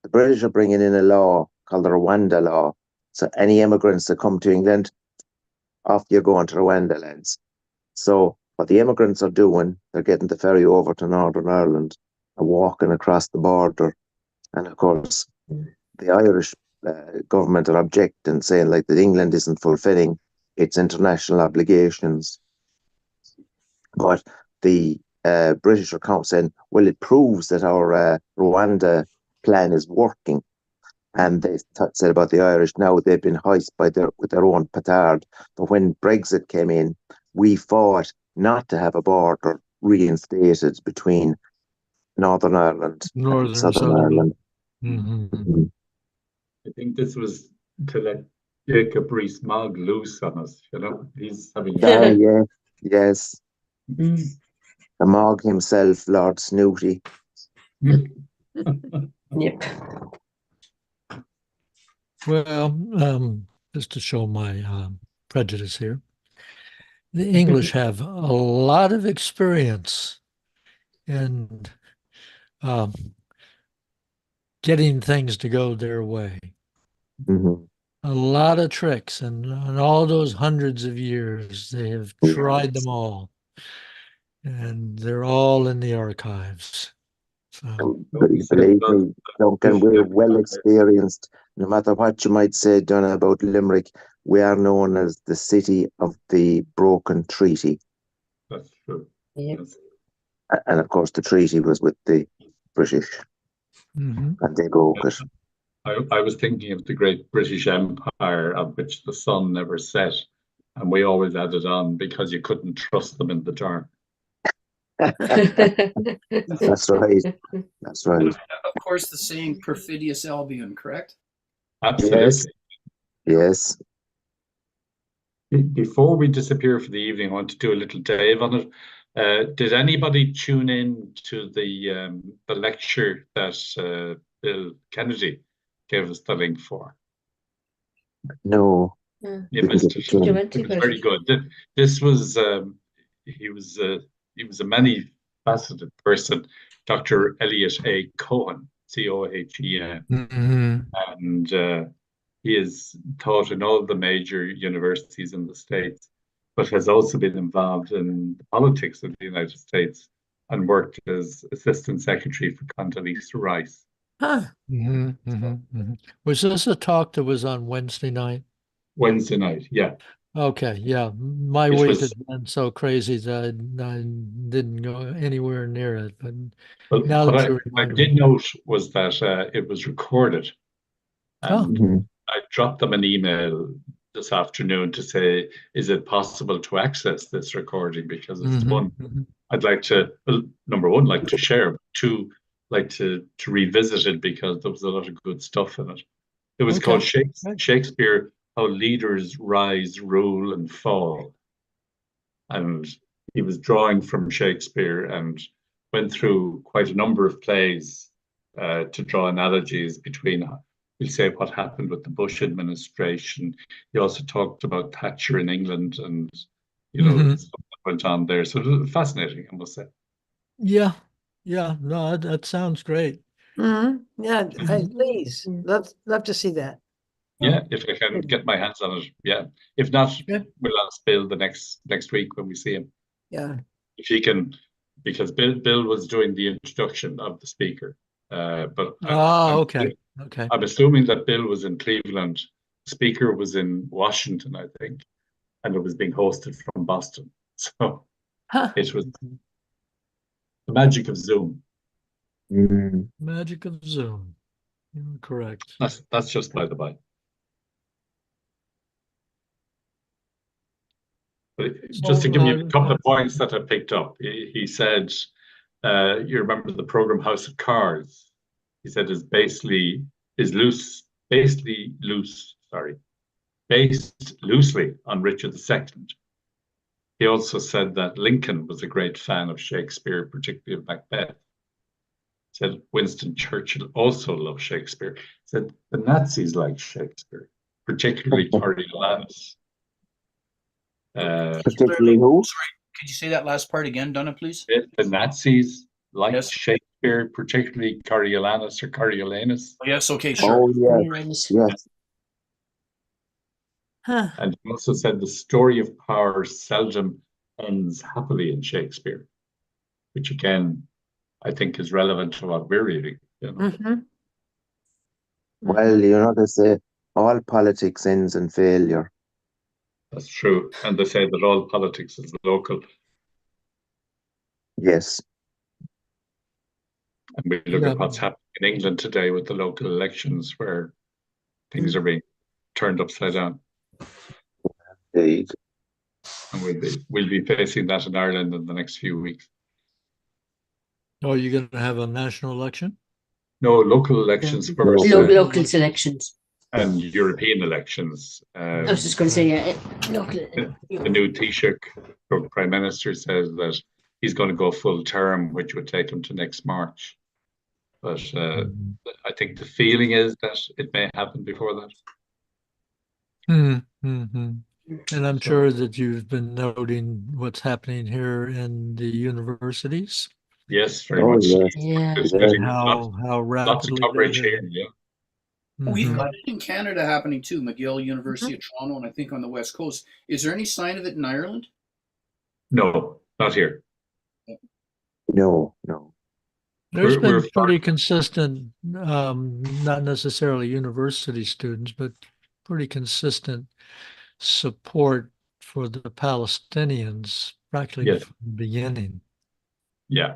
the British are bringing in a law called the Rwanda law. So any immigrants that come to England, off you go into Rwanda, lads. So what the immigrants are doing, they're getting the ferry over to Northern Ireland and walking across the border. And of course, the Irish government are objecting, saying like that England isn't fulfilling its international obligations. But the British are saying, well, it proves that our Rwanda plan is working. And they said about the Irish, now they've been hoisted with their own petard. But when Brexit came in, we fought not to have a border reinstated between Northern Ireland and Southern Ireland. Mm-hmm. I think this was to let Jacob Rees-Mogg loose on us, He's having Yeah, yes. Mm. The Mogg himself, Lord Snooty. Yep. Well, just to show my prejudice here, the English have a lot of experience in getting things to go their way. Mm-hmm. A lot of tricks, and all those hundreds of years, they have tried them all, and they're all in the archives. So, believe me, Duncan, we're well experienced. No matter what you might say, Donna, about Limerick, we are known as the city of the broken treaty. That's true. Yep. And of course, the treaty was with the British, mhm. and they broke it. I was thinking of the great British Empire on which the sun never set, and we always added on because you couldn't trust them in the dark. That's right. That's right. Of course, the saying "perfidious Albion," correct? Absolutely. Yes. Before we disappear for the evening, I want to do a little Dave on it. Did anybody tune in to the lecture that Bill Kennedy gave us the link for? No, Yeah. You didn't missed get the it. chance. Documentary, It was very good. This was he was a many faceted person, Dr. Elliot A. Cohen, Cohen, Mhm. and he is taught in all the major universities in the States, but has also been involved in the politics of the United States and worked as Assistant Secretary for Condoleezza Rice. Huh. Was this a talk that was on Wednesday night? Wednesday night, yeah. Okay, yeah. My It week was, has been so crazy that I didn't go anywhere near it. But but now what that you I reminded did me. note was that it was recorded, Oh, and Mhm. I dropped them an email this afternoon to say, is it possible to access this recording? Because it's one I'd like to, well, number one, like to share, but two, like to revisit it because there was a lot of good stuff in it. It was called okay. Right. Shakespeare, How Leaders Rise, Rule, and Fall. And he was drawing from Shakespeare and went through quite a number of plays to draw analogies between, we'll say, what happened with the Bush administration. He also talked about Thatcher in England and, stuff that went on there. So it was fascinating, I must say. Yeah. Yeah. No, that sounds great. Yeah, Mhm. please. Love to see that. Yeah, if I can get my hands on it, yeah. If not, Yeah. we'll ask Bill the next week when we see him. Yeah. If he can, because Bill was doing the introduction of the speaker. But Oh, okay. Okay. I'm assuming that Bill was in Cleveland. The speaker was in Washington, I think, and it was being hosted from Boston. So Huh. it was the magic of Zoom. Mm. Magic of Zoom. You're correct. That's just by the by. But just to give you a couple of points that I picked up, he said, you remember the program House of Cards? He said is loose, basically loose, sorry, based loosely on Richard II. He also said that Lincoln was a great fan of Shakespeare, particularly of Macbeth. He said Winston Churchill also loved Shakespeare. He said the Nazis liked Shakespeare, particularly Coriolanus. Particularly who? Sorry, could you say that last part again, Donna, please? The Nazis liked Yes. Shakespeare, particularly Coriolanus or Coriolanus. Yes, okay, sure. Oh, yes, yes. Huh. And he also said the story of power seldom ends happily in Shakespeare, which again, I think is relevant to what we're reading. Well, they say all politics ends in failure. That's true. And they say that all politics is local. Yes. And we look at what's happening in England today with the local elections where things are being turned upside down. Indeed. And we'll be facing that in Ireland in the next few weeks. Oh, you're going to have a national election? No, local elections first. Local selections. And European elections. I was just going to say, yeah, local. The new Taoiseach Prime Minister says that he's going to go full term, which would take him to next March. But I think the feeling is that it may happen before that. And I'm sure that you've been noting what's happening here in the universities. Yes, very much. Yeah. And how rapidly lots of coverage here. Yeah. We've got it in Canada happening too, McGill, University of Toronto, and I think on the West Coast. Is there any sign of it in Ireland? No, not here. No. There's been pretty consistent, not necessarily university students, but pretty consistent support for the Palestinians practically from the beginning. Yeah.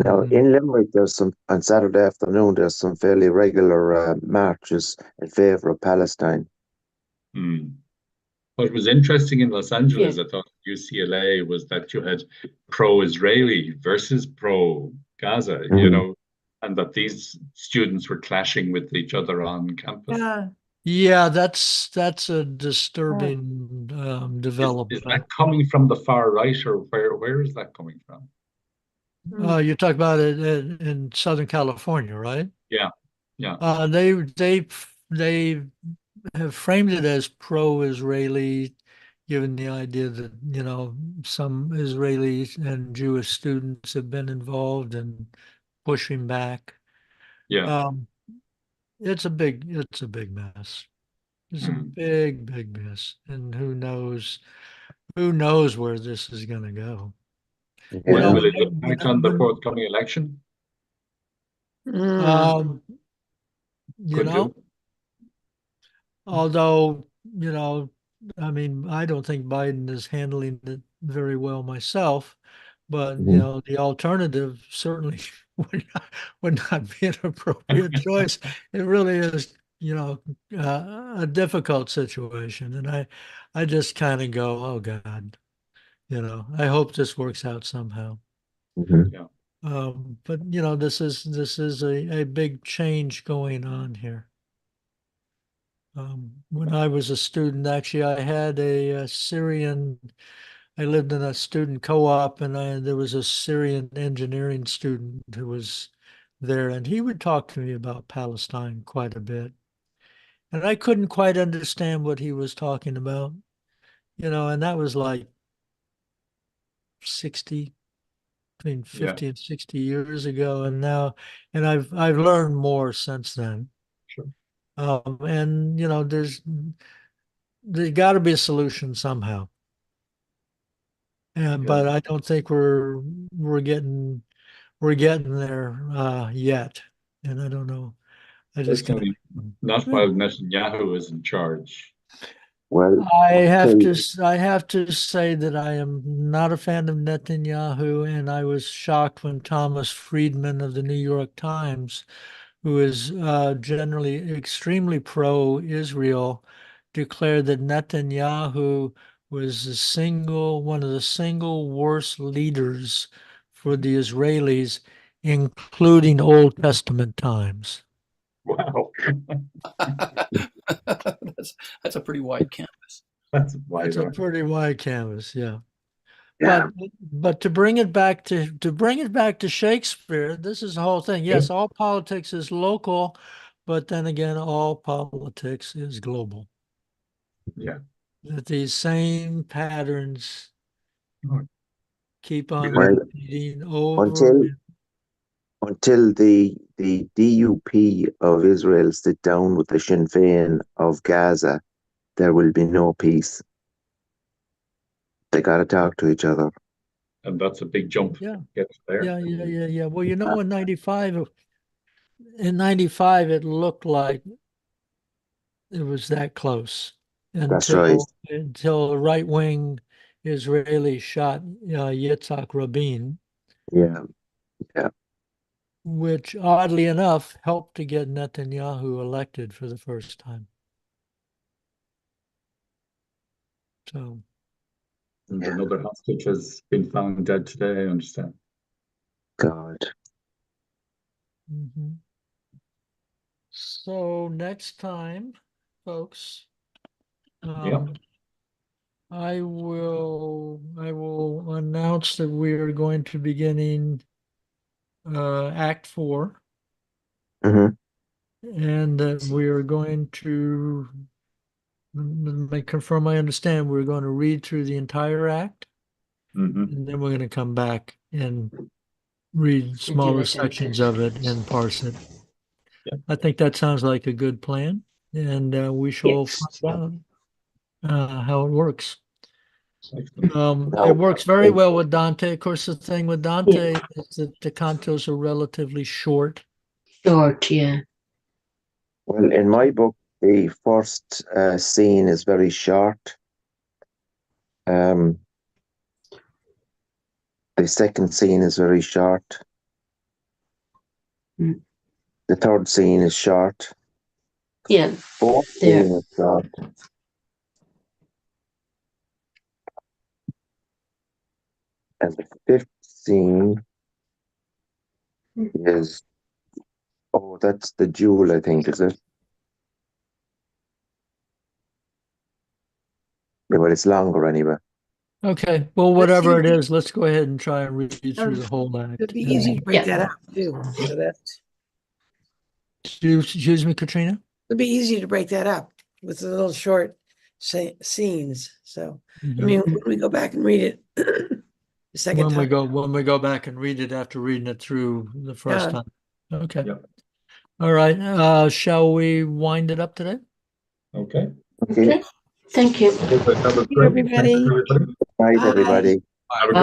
Now, in Limerick, on Saturday afternoon, there's some fairly regular marches in favor of Palestine. What was interesting in Los Angeles, I thought, UCLA, was that you had pro-Israeli versus pro-Gaza, and that these students were clashing with each other on campus. Yeah. Yeah, that's a disturbing Is development. that coming from the far right, or where is that coming from? You talk about it in Southern California, right? Yeah, yeah, They have framed it as pro-Israeli, given the idea that, some Israeli and Jewish students have been involved in pushing back. yeah. Um, it's a big mess. It's a Mm. big mess, and who knows where this is going to go. You Yeah. know, Will it impact on the when forthcoming election? Mm. um, you Could know, do. although, I mean, I don't think Biden is handling it very well myself, but Mhm. the alternative certainly would not be an appropriate choice. It really is, a difficult situation, and I just kind of go, oh God, I hope this works out somehow. Mhm. Yeah. But this is a big change going on here. When I was a student, actually, I had a Syrian. I lived in a student co-op, and there was a Syrian engineering student who was there, and he would talk to me about Palestine quite a bit. And I couldn't quite understand what he was talking about, and that was like 60, between Yeah. 50 and 60 years ago. And I've learned more since then. Sure. And there's got to be a solution somehow. Yeah. But I don't think we're getting there yet. And I don't know. I just kind Certainly not of while Netanyahu is in charge. Well, I have until to I have to say that I am not a fan of Netanyahu, and I was shocked when Thomas Friedman of the New York Times, who is generally extremely pro-Israel, declared that Netanyahu was one of the single worst leaders for the Israelis, including Old Testament times. Wow. That's a pretty wide canvas. That's wide. That's a pretty wide canvas, yeah. yeah, But to bring it back to Shakespeare, this is the whole thing. Yeah. Yes, all politics is local, but then again, all politics is global. Yeah. That these same patterns Oh, keep on because- well, repeating over. until until the DUP of Israel sit down with the Sinn Féin of Gaza, there will be no peace. They got to talk to each other. And that's a big jump Yeah, to get there. yeah. Well, in '95, it looked like it was that close That's right. until a right-wing Israeli shot Yitzhak Rabin, Yeah, yeah. which oddly enough helped to get Netanyahu elected for the first time. So, And Yeah. another hostage has been found dead today, I understand. God. mhm. So next time, folks, Yeah. I will announce that we are going to be beginning Act 4, Hmm. and that we are going to confirm I understand. We're going to read through the entire act, Hmm. and then we're going to come back and read do smaller it in sections bits. of it and parse it. Yeah. I think that sounds like a good plan, and we shall Yes. find out how it works. Excellent. It No. works very well with Dante. Of course, the thing with Dante Yeah. is that the cantos are relatively short. Short, yeah. Well, in my book, the first scene is very short. Um, the second scene is very short. Mm. The third scene is short. Yeah. Fourth There. scene is short. And the fifth scene is, oh, that's the jewel, I think, is it? Yeah, well, it's longer anyway. Okay, well, Let's whatever it see. is, let's go ahead and try and read through the whole act. It'd be easy to break Yeah. that up too. So that's, Excuse me, Katrina? it'd be easy to break that up with the little short scenes. So, I Mhm. mean, when we go back and read it the second When time. we go back and read it after reading it through the first Yeah. time. Okay. Yep. All right. Shall we wind it up today? Okay. Okay. Okay. Thank you. That was Thank you, great. everybody. Thanks, everybody. Night, Bye. everybody. Have a good